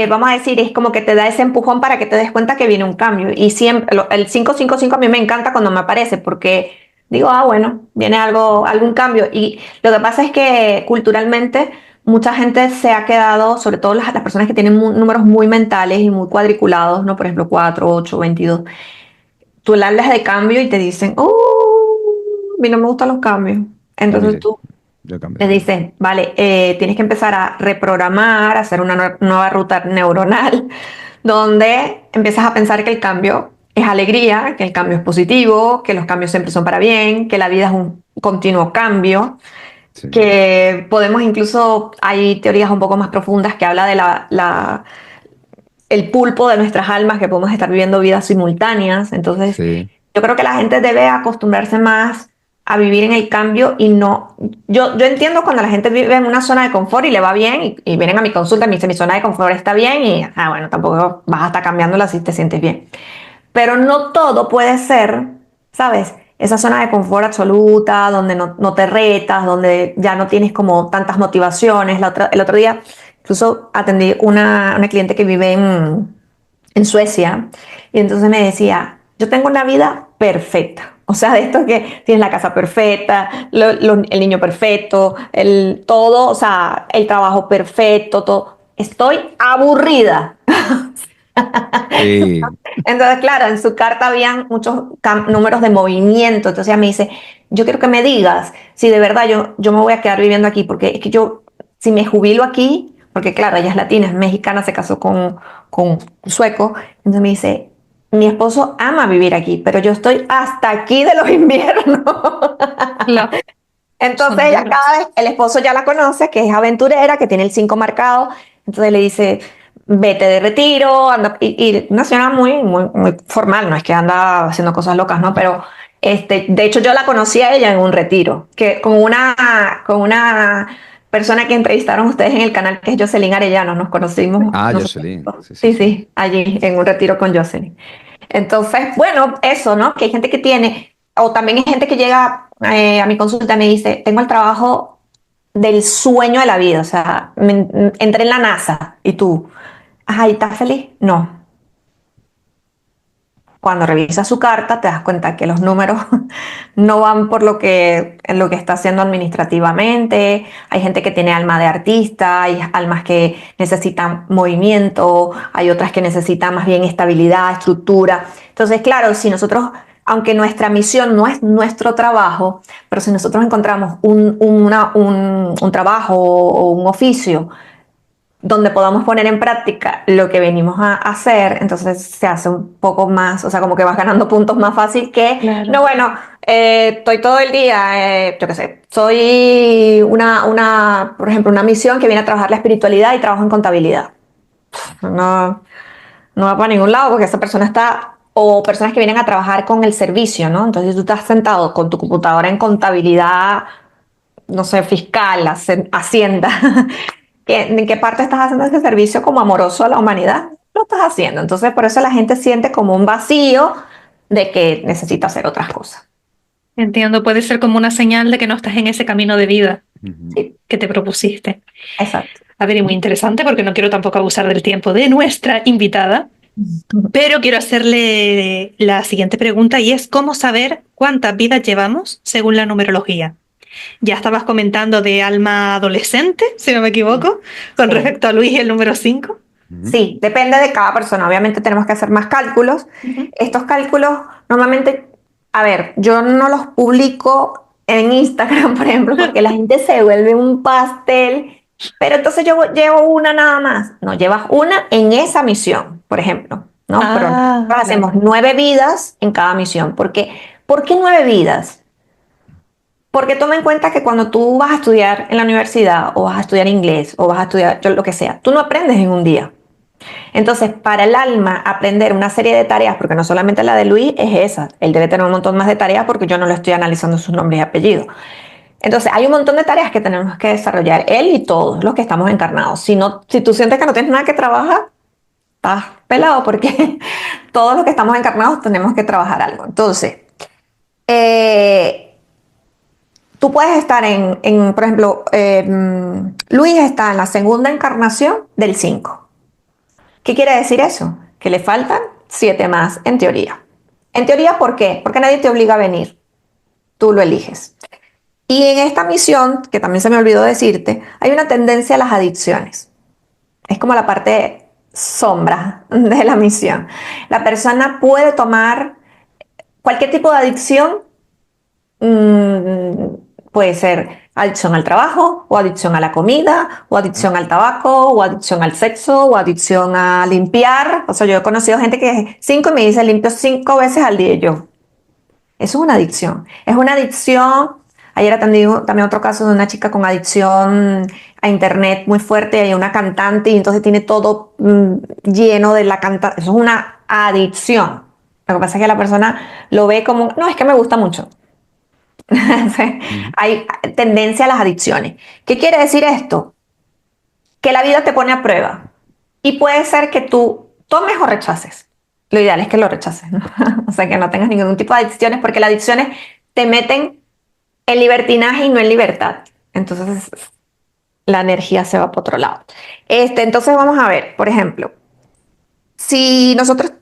vamos a decir, es como que te da ese empujón para que te des cuenta que viene un cambio. Y siempre, el 555 a mí me encanta cuando me aparece porque digo, ah, bueno, viene algo, algún cambio. Y lo que pasa es que culturalmente mucha gente se ha quedado, sobre todo las personas que tienen números muy mentales y muy cuadriculados, ¿no? Por ejemplo, 4 8 22. Tú le hablas de cambio y te dicen, oh, a mí no me gustan los cambios. A mí Entonces sí. tú Yo cambio. les dices, vale, tienes que empezar a reprogramar, a hacer una nueva ruta neuronal, donde empiezas a pensar que el cambio es alegría, que el cambio es positivo, que los cambios siempre son para bien, que la vida es un continuo cambio, Sí. que podemos incluso, hay teorías un poco más profundas que habla de el pulpo de nuestras almas, que podemos estar viviendo vidas simultáneas. Entonces, Sí. yo creo que la gente debe acostumbrarse más a vivir en el cambio y no... Yo entiendo cuando la gente vive en una zona de confort y le va bien y vienen a mi consulta y me dicen mi zona de confort está bien y, bueno, tampoco vas a estar cambiándola si te sientes bien. Pero no todo puede ser, ¿sabes? Esa zona de confort absoluta, donde no te retas, donde ya no tienes como tantas motivaciones. El otro día incluso atendí una cliente que vive en Suecia y entonces me decía, yo tengo una vida perfecta. O sea, de esto que tienes la casa perfecta, el niño perfecto, todo, o sea, el trabajo perfecto, todo. Estoy aburrida. Sí. Entonces, claro, en su carta habían muchos números de movimiento. Entonces ella me dice, yo quiero que me digas si de verdad yo me voy a quedar viviendo aquí, porque es que yo, si me jubilo aquí, porque claro, ella es latina, es mexicana, se casó con un sueco, entonces me dice, mi esposo ama vivir aquí, pero yo estoy hasta aquí de los inviernos. Claro, Entonces son ella duros. cada vez, el esposo ya la conoce, que es aventurera, que tiene el 5 marcado, entonces le dice, vete de retiro, anda, y una señora muy formal, no es que anda haciendo cosas locas, ¿no? Pero de hecho yo la conocí a ella en un retiro, que con una persona que entrevistaron ustedes en el canal, que es Jocelyn Arellano, nos conocimos Ah, nosotros. Jocelyn. Sí, sí, Sí, sí. sí, allí en un retiro con Jocelyn. Entonces, bueno, eso, ¿no? Que hay gente que tiene, o también hay gente que llega a mi consulta y me dice, tengo el trabajo del sueño de la vida, o sea, entré en la NASA y tú, ay, ¿estás feliz? No. Cuando revisas su carta te das cuenta que los números no van por en lo que está haciendo administrativamente. Hay gente que tiene alma de artista, hay almas que necesitan movimiento, hay otras que necesitan más bien estabilidad, estructura. Entonces, claro, si nosotros, aunque nuestra misión no es nuestro trabajo, pero si nosotros encontramos un trabajo o un oficio donde podamos poner en práctica lo que venimos a hacer, entonces se hace un poco más, o sea, como que vas ganando puntos más fácil que, Claro. no, bueno, estoy todo el día, yo qué sé, soy por ejemplo, una misión que viene a trabajar la espiritualidad y trabajo en contabilidad. No, no va para ningún lado porque esa persona está, o personas que vienen a trabajar con el servicio, ¿no? Entonces tú estás sentado con tu computadora en contabilidad, no sé, fiscal, hacienda. ¿En qué parte estás haciendo ese servicio como amoroso a la humanidad? Lo estás haciendo. Entonces, por eso la gente siente como un vacío de que necesita hacer otras cosas. Entiendo, puede ser como una señal de que no estás en ese camino de vida Ujú. Sí, que te propusiste. exacto. A ver, y muy interesante porque no quiero tampoco abusar del tiempo de nuestra invitada, pero quiero hacerle la siguiente pregunta y es ¿cómo saber cuántas vidas llevamos según la numerología? Ya estabas comentando de alma adolescente, si no me equivoco, con Sí. respecto a Luis y el número 5. Ujú. Sí, depende de cada persona. Obviamente tenemos que hacer más cálculos. Estos cálculos normalmente, a ver, yo no los publico en Instagram, por ejemplo, porque la gente se vuelve un pastel. Pero entonces yo llevo una nada más. No, llevas una en esa misión, por ejemplo, ¿no? Pero Ah, nosotros claro. hacemos 9 vidas en cada misión. ¿Por qué 9 vidas? Porque toma en cuenta que cuando tú vas a estudiar en la universidad o vas a estudiar inglés o vas a estudiar lo que sea, tú no aprendes en un día. Entonces, para el alma, aprender una serie de tareas, porque no solamente la de Luis es esa, él debe tener un montón más de tareas porque yo no lo estoy analizando sus nombres y apellidos. Entonces, hay un montón de tareas que tenemos que desarrollar, él y todos los que estamos encarnados. Si tú sientes que no tienes nada que trabajar, estás pelado porque todos los que estamos encarnados tenemos que trabajar algo. Entonces, eh, tú puedes estar por ejemplo, Luis está en la segunda encarnación del 5. ¿Qué quiere decir eso? Que le faltan 7 más en teoría. En teoría, ¿por qué? Porque nadie te obliga a venir, tú lo eliges. Y en esta misión, que también se me olvidó decirte, hay una tendencia a las adicciones. Es como la parte sombra de la misión. La persona puede tomar cualquier tipo de adicción. mm, Puede ser adicción al trabajo, o adicción a la comida, o adicción al tabaco, o adicción al sexo, o adicción a limpiar. O sea, yo he conocido gente que es 5 y me dice limpio 5 veces al día. Y yo, eso es una adicción. Es una adicción. Ayer atendí también otro caso de una chica con adicción a internet muy fuerte, hay una cantante y entonces tiene todo lleno de la cantante. Eso es una adicción. Lo que pasa es que la persona lo ve como, no, es que me gusta mucho. Mm. Hay tendencia a las adicciones. ¿Qué quiere decir esto? Que la vida te pone a prueba y puede ser que tú tomes o rechaces. Lo ideal es que lo rechaces, ¿no? O sea, que no tengas ningún tipo de adicciones porque las adicciones te meten en libertinaje y no en libertad. Entonces la energía se va para otro lado. Entonces vamos a ver, por ejemplo, si nosotros,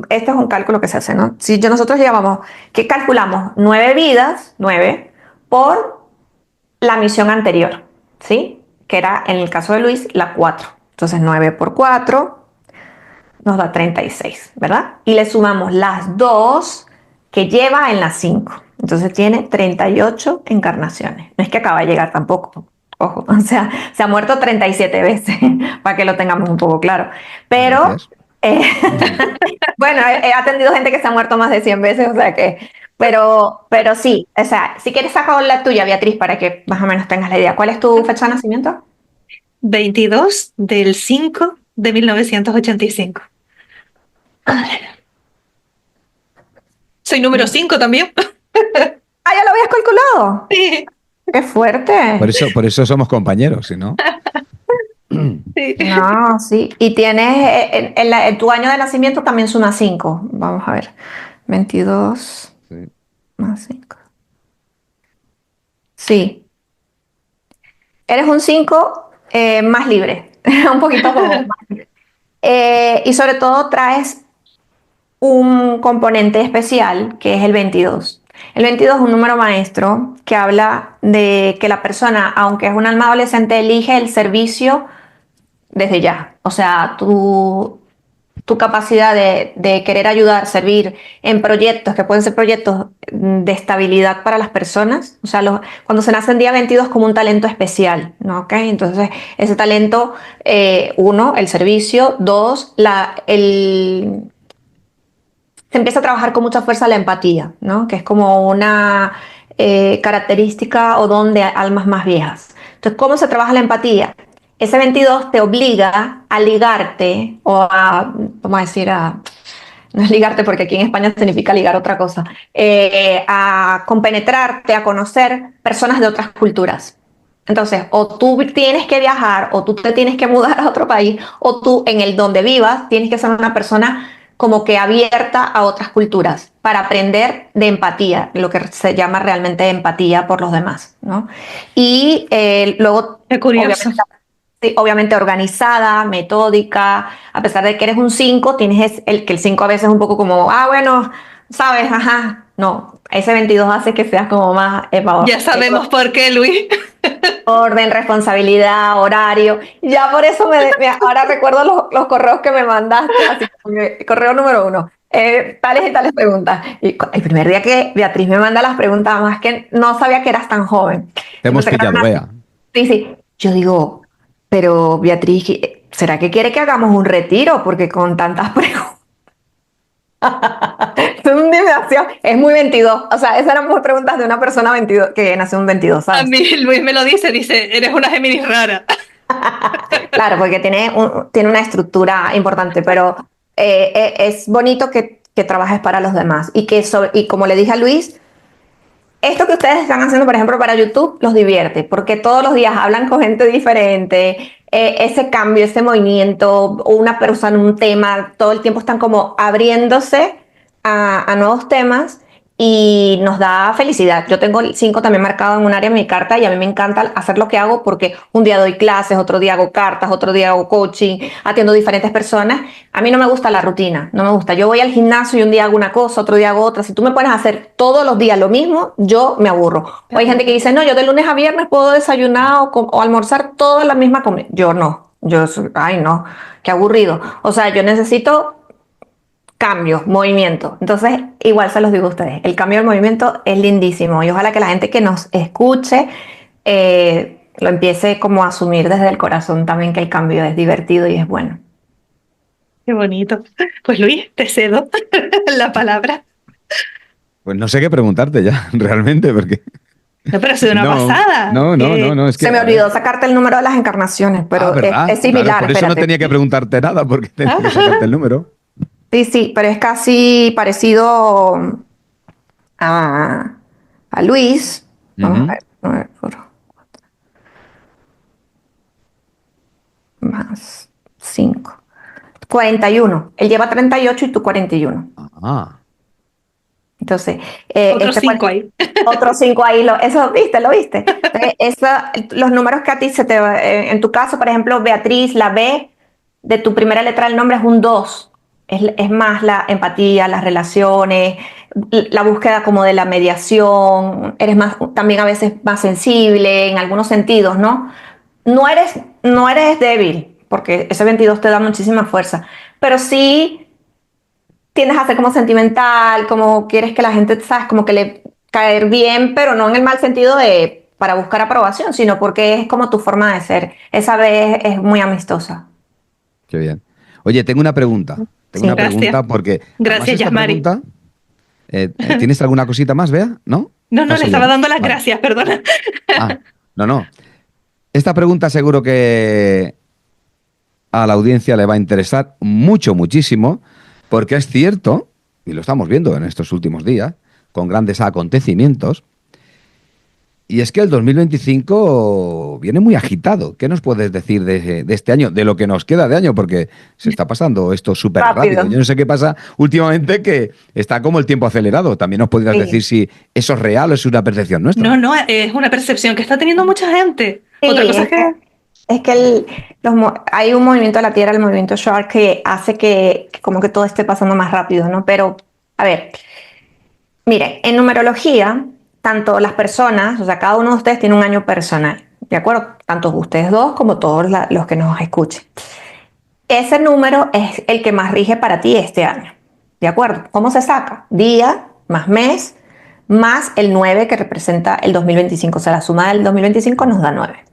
este es un cálculo que se hace, ¿no? Si nosotros llevamos, ¿qué calculamos? 9 vidas, 9, por la misión anterior, ¿sí? Que era, en el caso de Luis, la 4. Entonces 9 por 4 nos da 36, ¿verdad? Y le sumamos las 2 que lleva en las 5. Entonces tiene 38 encarnaciones. No es que acaba de llegar tampoco. Ojo, o sea, se ha muerto 37 veces, para que lo tengamos un poco claro. Pero, Gracias. eh, bueno, he atendido gente que se ha muerto más de 100 veces, o sea que, pero sí, o sea, si quieres sacar la tuya, Beatriz, para que más o menos tengas la idea. ¿Cuál es tu fecha de nacimiento? 22/5/1985. Soy número 5 también. Ah, ya lo habías calculado. Sí, Qué fuerte. Por eso somos compañeros, si no. sí. No, sí. Y tienes, en tu año de nacimiento también suma 5. Vamos a ver. 22 Sí. más 5. Sí. Eres un 5 más libre. Un poquito como más libre. Y sobre todo traes un componente especial que es el 22. El 22 es un número maestro que habla de que la persona, aunque es un alma adolescente, elige el servicio desde ya. O sea, tu capacidad de querer ayudar, servir en proyectos que pueden ser proyectos de estabilidad para las personas. O sea, cuando se nace en día 22 como un talento especial, ¿no? ¿Ok? Entonces, ese talento, uno, el servicio, dos, se empieza a trabajar con mucha fuerza la empatía, ¿no? Que es como una característica o don de almas más viejas. Entonces, ¿cómo se trabaja la empatía? Ese 22 te obliga a ligarte o vamos a decir, no es ligarte porque aquí en España significa ligar otra cosa, a compenetrarte, a conocer personas de otras culturas. Entonces, o tú tienes que viajar, o tú te tienes que mudar a otro país, o tú en el donde vivas tienes que ser una persona como que abierta a otras culturas para aprender de empatía, lo que se llama realmente empatía por los demás, ¿no? Y luego, Qué curioso. obviamente, sí, obviamente organizada, metódica, a pesar de que eres un 5, tienes que el 5 a veces es un poco como, bueno, sabes, ajá, no, ese 22 hace que seas como más Ya sabemos por qué, Luis. orden, responsabilidad, horario. Ya por eso ahora recuerdo los correos que me mandaste, así como correo número 1. Tales y tales preguntas. Y el primer día que Beatriz me manda las preguntas, más que no sabía que eras tan joven. Te hemos Entonces, pillado, vea. sí, sí. Yo digo, pero Beatriz, ¿será que quiere que hagamos un retiro? Porque con tantas preguntas. Es muy 22. O sea, esas eran muy preguntas de una persona 22, que nació un 22, A ¿sabes? mí Luis me lo dice, eres una Géminis rara. Claro, porque tiene una estructura importante, pero es bonito que trabajes para los demás y como le dije a Luis, esto que ustedes están haciendo, por ejemplo, para YouTube, los divierte, porque todos los días hablan con gente diferente, ese cambio, ese movimiento, una persona, un tema, todo el tiempo están como abriéndose a nuevos temas y nos da felicidad. Yo tengo el 5 también marcado en un área de mi carta y a mí me encanta hacer lo que hago porque un día doy clases, otro día hago cartas, otro día hago coaching, atiendo diferentes personas. A mí no me gusta la rutina, no me gusta. Yo voy al gimnasio y un día hago una cosa, otro día hago otra. Si tú me pones a hacer todos los días lo mismo, yo me aburro. O hay gente que dice, no, yo de lunes a viernes puedo desayunar o almorzar toda la misma comida. Yo no, ay no, qué aburrido. O sea, yo necesito cambio, movimiento. Entonces, igual se los digo a ustedes, el cambio del movimiento es lindísimo y ojalá que la gente que nos escuche lo empiece como a asumir desde el corazón también que el cambio es divertido y es bueno. Qué bonito. Pues Luis, te cedo la palabra. Pues no sé qué preguntarte ya, realmente, porque No, pero ha sido una No, pasada. no, es que, Se me a ver. olvidó sacarte el número de las encarnaciones, pero ¿Verdad? es Claro, similar, por eso no espérate. tenía que preguntarte nada, porque tenía que sacarte el número. Sí, sí, pero es casi parecido a, a Luis. Vamos a Ujú. ver, 9 por más 5. 41. Él lleva 38 y tú 41. Ah, Entonces, Otros 5 ahí. otros 5 ahí, eso, ¿viste? ¿Lo viste? Entonces, los números que a ti en tu caso, por ejemplo, Beatriz, la B de tu primera letra del nombre es un 2. Es más la empatía, las relaciones, la búsqueda como de la mediación, eres más, también a veces más sensible en algunos sentidos, ¿no? No eres débil, porque ese 22 te da muchísima fuerza, pero sí tiendes a ser como sentimental, como quieres que la gente, sabes, como que le caer bien, pero no en el mal sentido de para buscar aprobación, sino porque es como tu forma de ser. Esa vez es muy amistosa. qué bien. Oye, tengo una pregunta. Tengo una Sí. Gracias. pregunta porque, además, Gracias, esta Yasmari. pregunta, ¿tienes alguna cosita más, Bea? ¿No? No, no, le Paso yo, estaba ¿no? dando las Vale. gracias, perdona. Ah, no, no. Esta pregunta seguro que a la audiencia le va a interesar mucho, muchísimo, porque es cierto, y lo estamos viendo en estos últimos días, con grandes acontecimientos, y es que el 2025 viene muy agitado. ¿Qué nos puedes decir de este año, de lo que nos queda de año? Porque se está pasando esto súper rápido. Rápido. Yo no sé qué pasa últimamente, que está como el tiempo acelerado. También nos podrías decir Sí. si eso es real o es una percepción No, nuestra. no, es una percepción que está teniendo mucha gente. Otra Sí, cosa es que es que hay un movimiento de la Tierra, el movimiento Shark, que hace que como que todo esté pasando más rápido, ¿no? Pero, a ver, mire, en numerología, tanto las personas, o sea, cada uno de ustedes tiene un año personal, ¿de acuerdo? Tanto ustedes dos como todos los que nos escuchen. Ese número es el que más rige para ti este año, ¿de acuerdo? ¿Cómo se saca? Día más mes más el 9 que representa el 2025, o sea, la suma del 2025 nos da 9.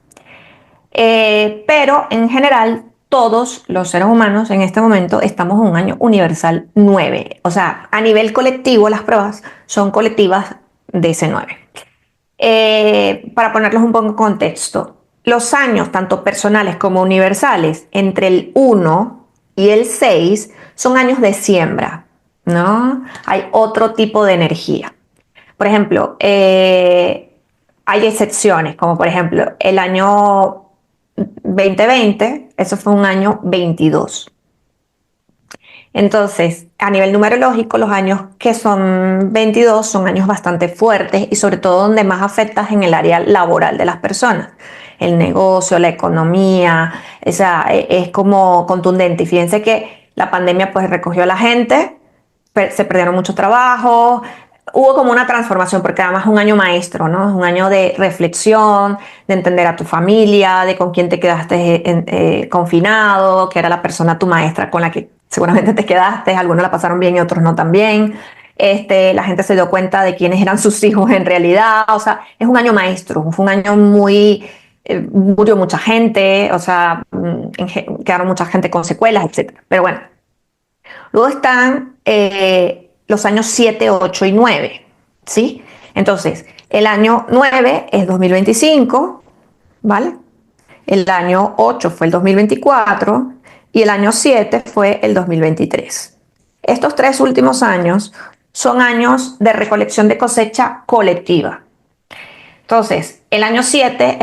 Pero en general, todos los seres humanos en este momento estamos en un año universal 9. O sea, a nivel colectivo, las pruebas son colectivas de ese 9. Para ponerlos un poco en contexto, los años, tanto personales como universales, entre el 1 y el 6, son años de siembra, ¿no? Hay otro tipo de energía. Por ejemplo, hay excepciones, como por ejemplo el año 2020, eso fue un año 22. Entonces, a nivel numerológico, los años que son 22 son años bastante fuertes y sobre todo donde más afectas en el área laboral de las personas. El negocio, la economía, o sea, es como contundente. Y fíjense que la pandemia pues recogió a la gente, se perdieron muchos trabajos, hubo como una transformación, porque además es un año maestro, ¿no? Es un año de reflexión, de entender a tu familia, de con quién te quedaste confinado, que era la persona, tu maestra con la que seguramente te quedaste, algunos la pasaron bien y otros no tan bien. La gente se dio cuenta de quiénes eran sus hijos en realidad, o sea, es un año maestro, fue un año muy, murió mucha gente, o sea, quedaron mucha gente con secuelas, etcétera. Pero bueno, luego están los años 7, 8 y 9, ¿sí? Entonces, el año 9 es 2025, ¿vale? El año 8 fue el 2024 y el año 7 fue el 2023. Estos tres últimos años son años de recolección de cosecha colectiva. Entonces, el año 7,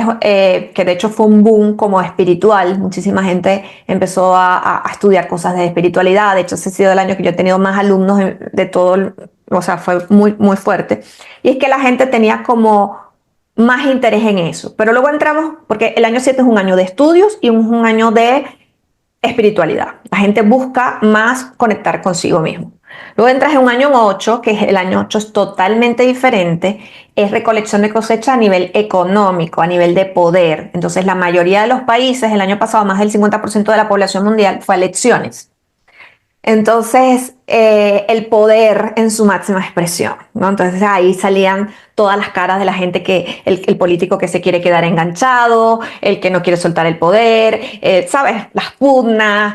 que de hecho fue un boom como espiritual, muchísima gente empezó a estudiar cosas de espiritualidad, de hecho ese ha sido el año que yo he tenido más alumnos de todo, o sea, fue muy, muy fuerte. Y es que la gente tenía como más interés en eso. Pero luego entramos, porque el año 7 es un año de estudios y un año de espiritualidad. La gente busca más conectar consigo mismo. Luego entras en un año 8, que es el año 8 es totalmente diferente, es recolección de cosecha a nivel económico, a nivel de poder. Entonces la mayoría de los países, el año pasado más del 50% de la población mundial fue a elecciones. Entonces, el poder en su máxima expresión, ¿no? Entonces ahí salían todas las caras de la gente que, el político que se quiere quedar enganchado, el que no quiere soltar el poder, ¿sabes? Las pugnas,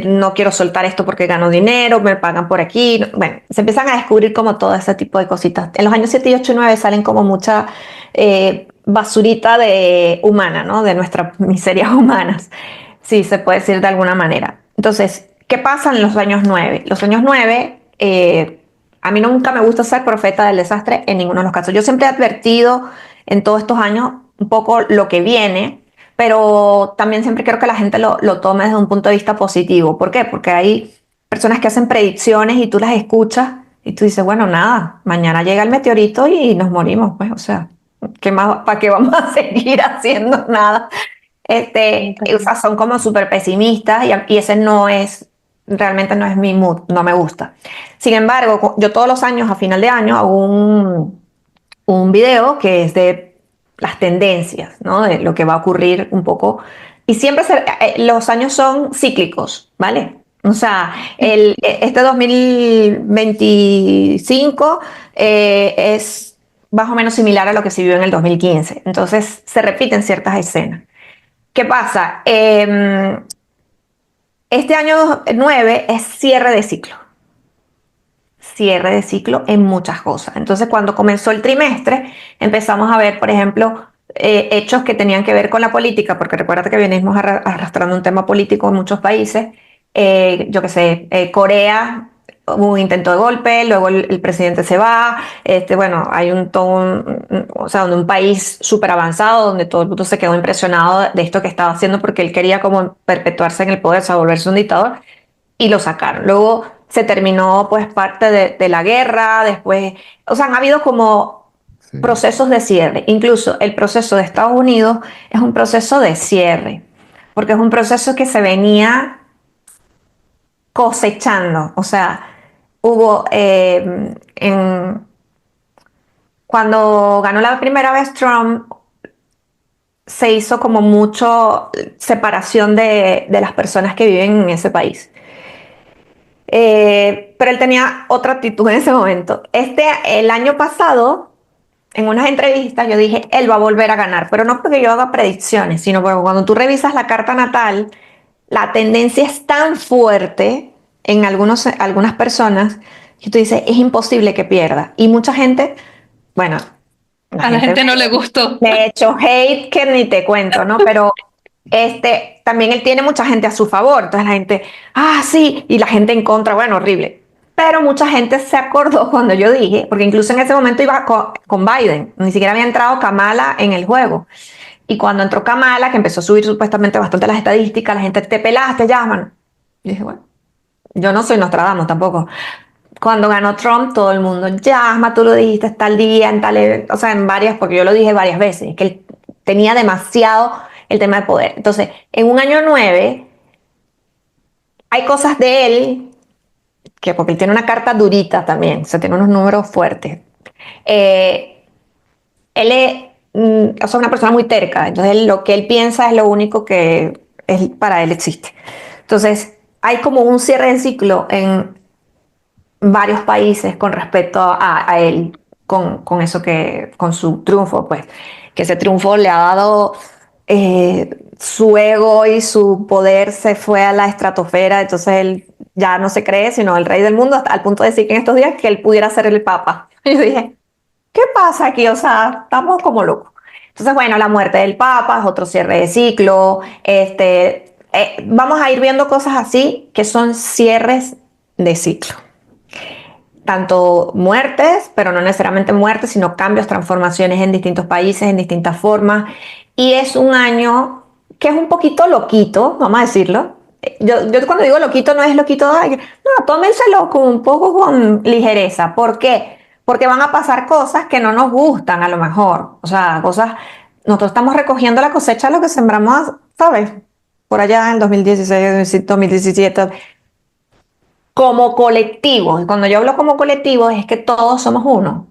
no quiero soltar esto porque gano dinero, me pagan por aquí. Bueno, se empiezan a descubrir como todo ese tipo de cositas. En los años 7 y 8 y 9 salen como mucha basurita humana, ¿no? De nuestras miserias humanas, sí, se puede decir de alguna manera. Entonces, ¿qué pasa en los años 9? Los años 9, a mí nunca me gusta ser profeta del desastre en ninguno de los casos. Yo siempre he advertido en todos estos años un poco lo que viene, pero también siempre quiero que la gente lo tome desde un punto de vista positivo. ¿Por qué? Porque hay personas que hacen predicciones y tú las escuchas y tú dices, bueno, nada, mañana llega el meteorito y nos morimos, pues, o sea, ¿qué más, para qué vamos a seguir haciendo nada? Sí, O sea, son como súper pesimistas y ese no es, realmente no es mi mood, no me gusta. Sin embargo, yo todos los años, a final de año, hago un video que es de las tendencias, ¿no? De lo que va a ocurrir un poco. Y siempre los años son cíclicos, ¿vale? O sea, este 2025 es más o menos similar a lo que se vio en el 2015. Entonces, se repiten ciertas escenas. ¿Qué pasa? Este año 9 es cierre de ciclo en muchas cosas. Entonces, cuando comenzó el trimestre, empezamos a ver, por ejemplo, hechos que tenían que ver con la política, porque recuerda que venimos arrastrando un tema político en muchos países. Yo qué sé, Corea, hubo un intento de golpe, luego el presidente se va, bueno, hay o sea, un país súper avanzado donde todo el mundo se quedó impresionado de esto que estaba haciendo porque él quería como perpetuarse en el poder, o sea, volverse un dictador y lo sacaron. Luego se terminó pues parte de la guerra, después, o sea, han habido como Sí. procesos de cierre. Incluso el proceso de Estados Unidos es un proceso de cierre, porque es un proceso que se venía cosechando, o sea, hubo cuando ganó la primera vez Trump, se hizo como mucho separación de las personas que viven en ese país. Pero él tenía otra actitud en ese momento. El año pasado, en unas entrevistas, yo dije, él va a volver a ganar, pero no porque yo haga predicciones, sino porque cuando tú revisas la carta natal, la tendencia es tan fuerte en algunas personas que tú dices, es imposible que pierda. Y mucha gente, bueno, la a la gente gente no le gustó. me echó hate que ni te cuento, ¿no? Pero también él tiene mucha gente a su favor. Entonces la gente, sí, y la gente en contra, bueno, horrible. Pero mucha gente se acordó cuando yo dije, porque incluso en ese momento iba con Biden, ni siquiera había entrado Kamala en el juego. Y cuando entró Kamala, que empezó a subir supuestamente bastante las estadísticas, la gente te pelaste, llaman. Y dije, bueno, yo no soy Nostradamus tampoco. Cuando ganó Trump, todo el mundo, Yasma, tú lo dijiste tal día, en tal, o sea, en varias, porque yo lo dije varias veces, que él tenía demasiado el tema de poder. Entonces, en un año 9, hay cosas de él, que porque él tiene una carta durita también, o sea, tiene unos números fuertes. Eh, Él es, o sea, una persona muy terca, entonces lo que él piensa es lo único que para él existe. Entonces, hay como un cierre de ciclo en varios países con respecto a él, con eso con su triunfo, pues, que ese triunfo le ha dado su ego y su poder se fue a la estratosfera, entonces él ya no se cree sino el rey del mundo, hasta al punto de decir que en estos días que él pudiera ser el papa. Y yo dije, ¿qué pasa aquí? O sea, estamos como locos. Entonces, bueno, la muerte del papa es otro cierre de ciclo, vamos a ir viendo cosas así que son cierres de ciclo tanto muertes, pero no necesariamente muertes, sino cambios, transformaciones en distintos países, en distintas formas. Y es un año que es un poquito loquito, vamos a decirlo. Yo cuando digo loquito no es loquito, ay, no, tómenselo con un poco con ligereza. ¿Por qué? Porque van a pasar cosas que no nos gustan a lo mejor. O sea, nosotros estamos recogiendo la cosecha de lo que sembramos, ¿sabes? Por allá en 2016, 2017 como colectivo. Y cuando yo hablo como colectivo es que todos somos uno.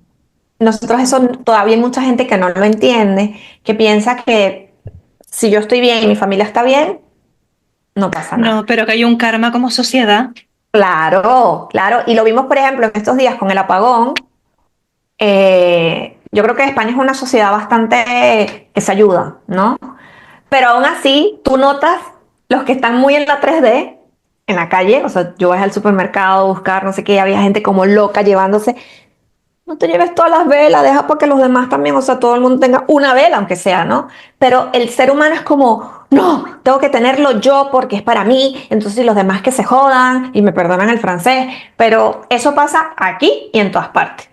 Nosotros eso todavía hay mucha gente que no lo entiende, que piensa que si yo estoy bien y mi familia está bien, no pasa nada. No, pero que hay un karma como sociedad. Claro, claro. Y lo vimos, por ejemplo, en estos días con el apagón. Yo creo que España es una sociedad bastante que se ayuda, ¿no? Pero aún así, tú notas los que están muy en la 3D, en la calle, o sea, yo voy al supermercado a buscar, no sé qué, había gente como loca llevándose, no te lleves todas las velas, deja para que los demás también, o sea, todo el mundo tenga una vela, aunque sea, ¿no? Pero el ser humano es como, no, tengo que tenerlo yo porque es para mí, entonces los demás que se jodan, y me perdonan el francés, pero eso pasa aquí y en todas partes.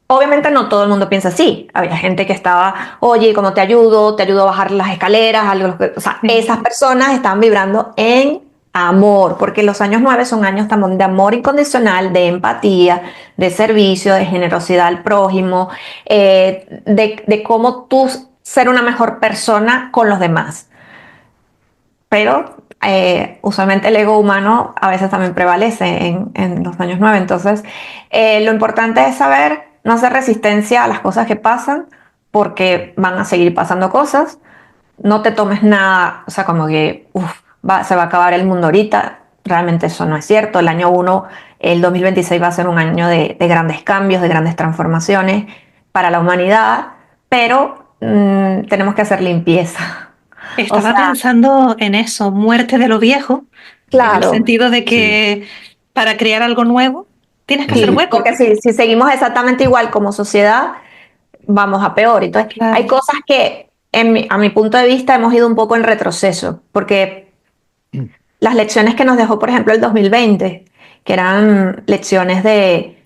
Obviamente no todo el mundo piensa así. Había gente que estaba, oye, ¿cómo te ayudo a bajar las escaleras, algo, o sea, Sí. esas personas están vibrando en amor, porque los años 9 son años también de amor incondicional, de empatía, de servicio, de generosidad al prójimo, de cómo tú ser una mejor persona con los demás. Pero usualmente el ego humano a veces también prevalece en los años 9. Entonces, lo importante es saber no hacer resistencia a las cosas que pasan, porque van a seguir pasando cosas. No te tomes nada, o sea, como que se va a acabar el mundo ahorita. Realmente eso no es cierto. El año uno, el 2026 va a ser un año de grandes cambios, de grandes transformaciones para la humanidad, pero tenemos que hacer limpieza. O Estaba sea, pensando en eso, muerte de lo viejo, en el claro. sentido de Sí. que para crear algo nuevo tienes que hacer Ujú. Sí, hueco. porque si seguimos exactamente igual como sociedad, vamos a peor. Entonces, hay Claro. cosas que a mi punto de vista hemos ido un poco en retroceso, porque las lecciones que nos dejó, por ejemplo, el 2020, que eran lecciones de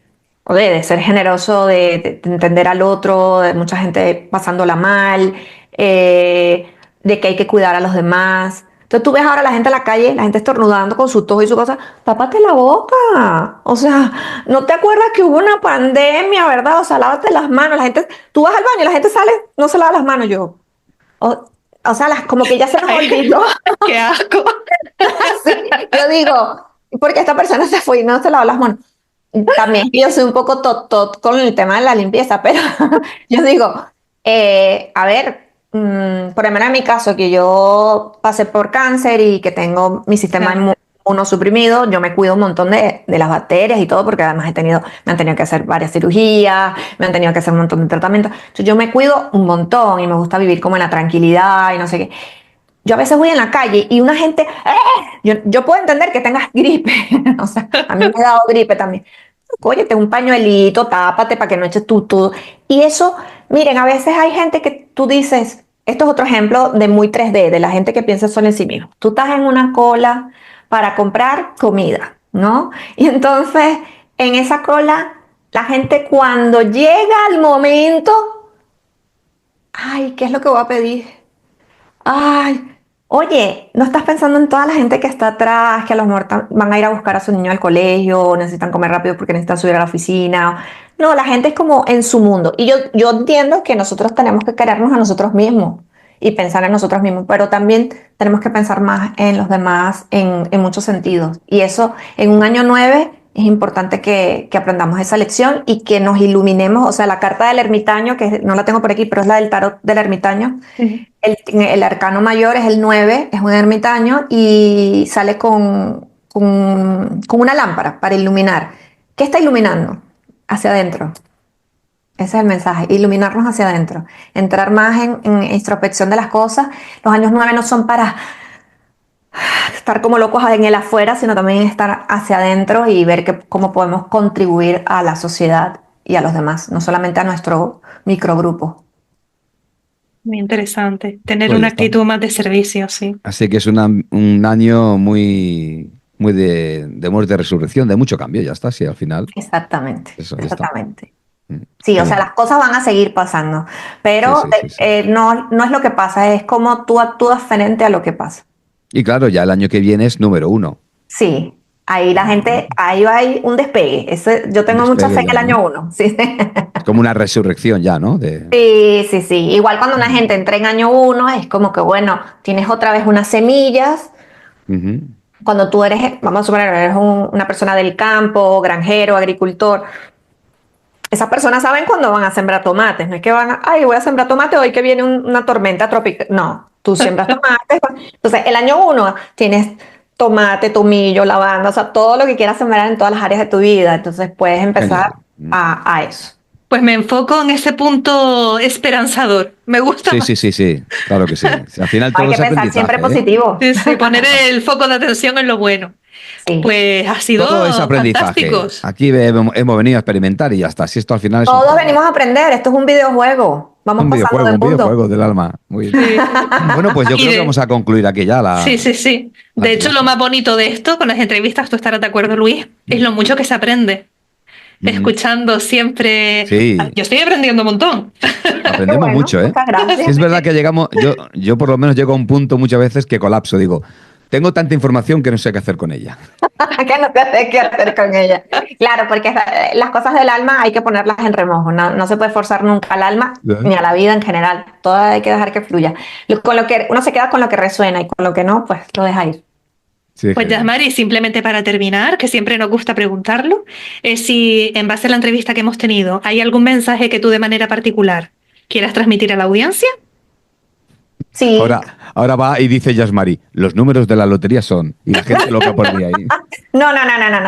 ser generoso, de entender al otro, de mucha gente pasándola mal, de que hay que cuidar a los demás. Entonces tú ves ahora a la gente en la calle, la gente estornudando con su tos y su cosa, tápate la boca. O sea, ¿no te acuerdas que hubo una pandemia, verdad? O sea, lávate las manos. La gente, tú vas al baño y la gente sale, no se lava las manos. O, o sea, como que ya se nos Ay, olvidó. qué asco. Sí, yo digo, porque esta persona se fue y no se lavó las manos. También yo soy un poco tot con el tema de la limpieza, pero yo digo, a ver, por lo menos en mi caso, que yo pasé por cáncer y que tengo mi sistema Claro. inmunosuprimido, yo me cuido un montón de las bacterias y todo, porque además me han tenido que hacer varias cirugías, me han tenido que hacer un montón de tratamientos. Entonces yo me cuido un montón y me gusta vivir como en la tranquilidad y no sé qué. Yo a veces voy en la calle y una gente, yo puedo entender que tengas gripe, o sea, a mí me ha dado gripe también. Cógete un pañuelito, tápate para que no eches tú. Y eso, miren, a veces hay gente que tú dices, esto es otro ejemplo de muy 3D, de la gente que piensa solo en sí mismo. Tú estás en una cola para comprar comida, ¿no? Y entonces, en esa cola, la gente cuando llega el momento, ay, ¿qué es lo que voy a pedir? Ay, oye, ¿no estás pensando en toda la gente que está atrás, que a lo mejor van a ir a buscar a su niño al colegio, o necesitan comer rápido porque necesitan subir a la oficina? No, la gente es como en su mundo. Y yo entiendo que nosotros tenemos que querernos a nosotros mismos y pensar en nosotros mismos, pero también tenemos que pensar más en los demás en muchos sentidos. Y eso, en un año 9, es importante que aprendamos esa lección y que nos iluminemos. O sea, la carta del ermitaño, que no la tengo por aquí, pero es la del tarot del ermitaño. Sí. El arcano mayor es el 9, es un ermitaño y sale con una lámpara para iluminar. ¿Qué está iluminando? Hacia adentro. Ese es el mensaje, iluminarnos hacia adentro, entrar más en introspección de las cosas. Los años 9 no son para estar como locos en el afuera, sino también estar hacia adentro y ver cómo podemos contribuir a la sociedad y a los demás, no solamente a nuestro microgrupo. Muy interesante. Tener Pues ya una está. actitud más de servicio, sí. Así que es un año muy de muerte y resurrección, de mucho cambio, ya está, sí, al final. Exactamente, Eso, ya está. exactamente. Mm, Sí, o sea, genial. las cosas van a seguir pasando, Sí, pero sí, sí, sí. no es lo que pasa, es cómo tú actúas frente a lo que pasa. Y claro, ya el año que viene es número uno. Sí, ahí la gente, ahí va a ir un despegue. Yo Un tengo mucha fe despegue en ya, el ¿no? año uno. Sí. Es como una resurrección ya, ¿no? Sí, sí, sí. Igual cuando una Mm. gente entra en año uno, es como que, bueno, tienes otra vez unas semillas. Ujú. Cuando tú eres, vamos a suponer, eres una persona del campo, granjero, agricultor, esas personas saben cuándo van a sembrar tomates. No es que van a, ay, voy a sembrar tomate hoy que viene una tormenta tropical. No, tú siembras tomates. Entonces, el año uno tienes tomate, tomillo, lavanda, o sea, todo lo que quieras sembrar en todas las áreas de tu vida. Entonces puedes empezar a eso. Pues me enfoco en ese punto esperanzador. Me gusta Sí, más. sí, claro que sí. Al final todo Hay que es pensar aprendizaje, siempre ¿eh? positivo. Sí, sí, poner el foco de atención en lo bueno. Sí. Pues ha sido Todo es aprendizaje. fantásticos. Aquí hemos venido a experimentar y ya está. Si esto al final es un Todos juego. venimos a aprender. Esto es un videojuego. Vamos pasando de Un mundo. videojuego del alma. Muy bien. Sí. Bueno, pues yo Y creo que de- vamos a concluir aquí ya la. Sí, sí, sí. la De hecho, lo entrevista. más bonito de esto, con las entrevistas, tú estarás de acuerdo, Luis, es lo mucho que se aprende. Escuchando siempre. Sí. Yo estoy aprendiendo un montón. Aprendemos Bueno, mucho, ¿eh? muchas gracias. Sí, es verdad que llegamos, yo por lo menos llego a un punto muchas veces que colapso. Digo, tengo tanta información que no sé qué hacer con ella. Que no sé qué hacer con ella. Claro, porque las cosas del alma hay que ponerlas en remojo. No se puede forzar nunca al alma ni a la vida en general. Todo hay que dejar que fluya. Con lo que uno se queda con lo que resuena y con lo que no, pues lo deja ir. Sí, Pues genial. Yasmari, simplemente para terminar, que siempre nos gusta preguntarlo, es si en base a la entrevista que hemos tenido, ¿hay algún mensaje que tú de manera particular quieras transmitir a la audiencia? Sí. Ahora va y dice Yasmari, los números de la lotería son, y la gente loca por ahí. No.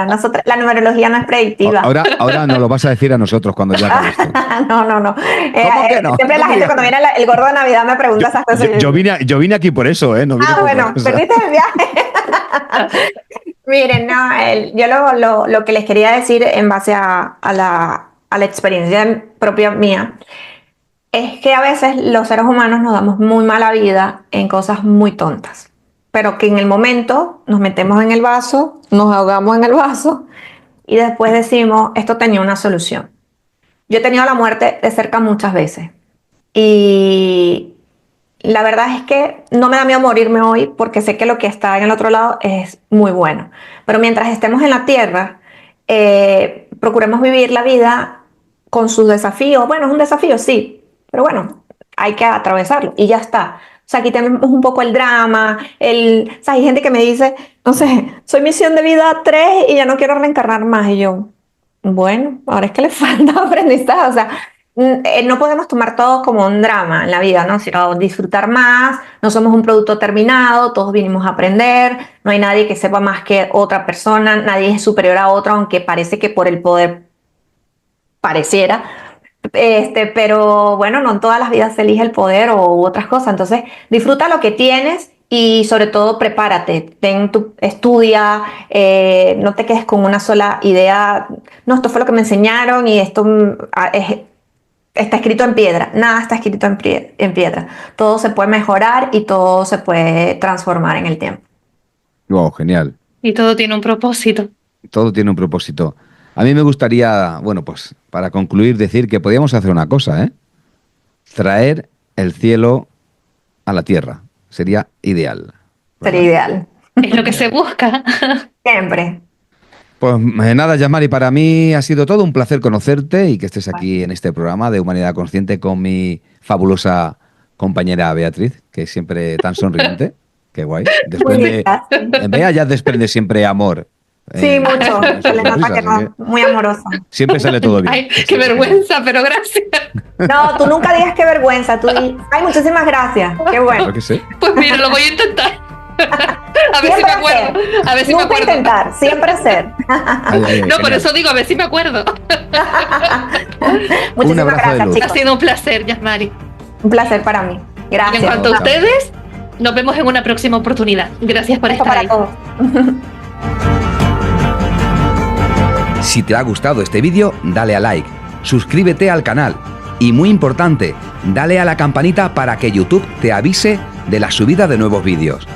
Nosotros, la numerología no es predictiva. Ahora nos lo vas a decir a nosotros cuando ya acabes esto. No. ¿Cómo que no? Siempre la ¿Cómo gente que cuando viene el gordo de Navidad me pregunta esas cosas. Yo vine aquí por eso, ¿eh? No vine por Bueno, otra cosa. perdiste el viaje. Miren, no, yo lo que les quería decir en base a la experiencia propia mía es que a veces los seres humanos nos damos muy mala vida en cosas muy tontas, pero que en el momento nos metemos en el vaso, nos ahogamos en el vaso y después decimos, esto tenía una solución. Yo he tenido la muerte de cerca muchas veces y la verdad es que no me da miedo morirme hoy porque sé que lo que está en el otro lado es muy bueno. Pero mientras estemos en la tierra, procuremos vivir la vida con sus desafíos. Bueno, es un desafío, sí, pero bueno, hay que atravesarlo y ya está. O sea, aquí tenemos un poco el drama, o sea, hay gente que me dice, no sé, soy misión de vida 3 y ya no quiero reencarnar más. Y yo, bueno, ahora es que le falta aprendizaje. O sea, no podemos tomar todo como un drama en la vida, ¿no? Sino disfrutar más, no somos un producto terminado, todos vinimos a aprender, no hay nadie que sepa más que otra persona, nadie es superior a otro, aunque parece que por el poder pareciera. Pero bueno, no en todas las vidas se elige el poder u otras cosas. Entonces, disfruta lo que tienes y sobre todo prepárate. Estudia, no te quedes con una sola idea. No, esto fue lo que me enseñaron y esto está escrito en piedra. Nada está escrito en piedra. Todo se puede mejorar y todo se puede transformar en el tiempo. Wow, genial. Y todo tiene un propósito. Todo tiene un propósito. A mí me gustaría, bueno, pues para concluir, decir que podíamos hacer una cosa, ¿eh? Traer el cielo a la tierra. Sería ideal. Sería ideal. Es lo que se busca. Siempre. Pues nada, Yasmari, para mí ha sido todo un placer conocerte y que estés aquí en este programa de Humanidad Consciente con mi fabulosa compañera Beatriz, que es siempre tan sonriente. Qué guay. En Bea ya desprende siempre amor. Sí, mucho. Se le nota que no, muy amorosa. Siempre sale todo bien. Ay, qué vergüenza, pero gracias. No, tú nunca digas qué vergüenza. Tú dices, ay, muchísimas gracias. Qué bueno. Claro que sí. Pues mira, lo voy a intentar. A ver si me acuerdo. A ver si me Nunca acuerdo. intentar, siempre ser. No, por eso digo, a ver si me acuerdo. Muchísimas abrazo de gracias, luz. Ha chicos. sido un placer, Yasmari. Un placer para mí. Y Gracias. en cuanto a Chao. ustedes, nos vemos en una próxima oportunidad. Gracias por Beso estar para ahí. todos. Si te ha gustado este vídeo, dale a like, suscríbete al canal y muy importante, dale a la campanita para que YouTube te avise de la subida de nuevos vídeos.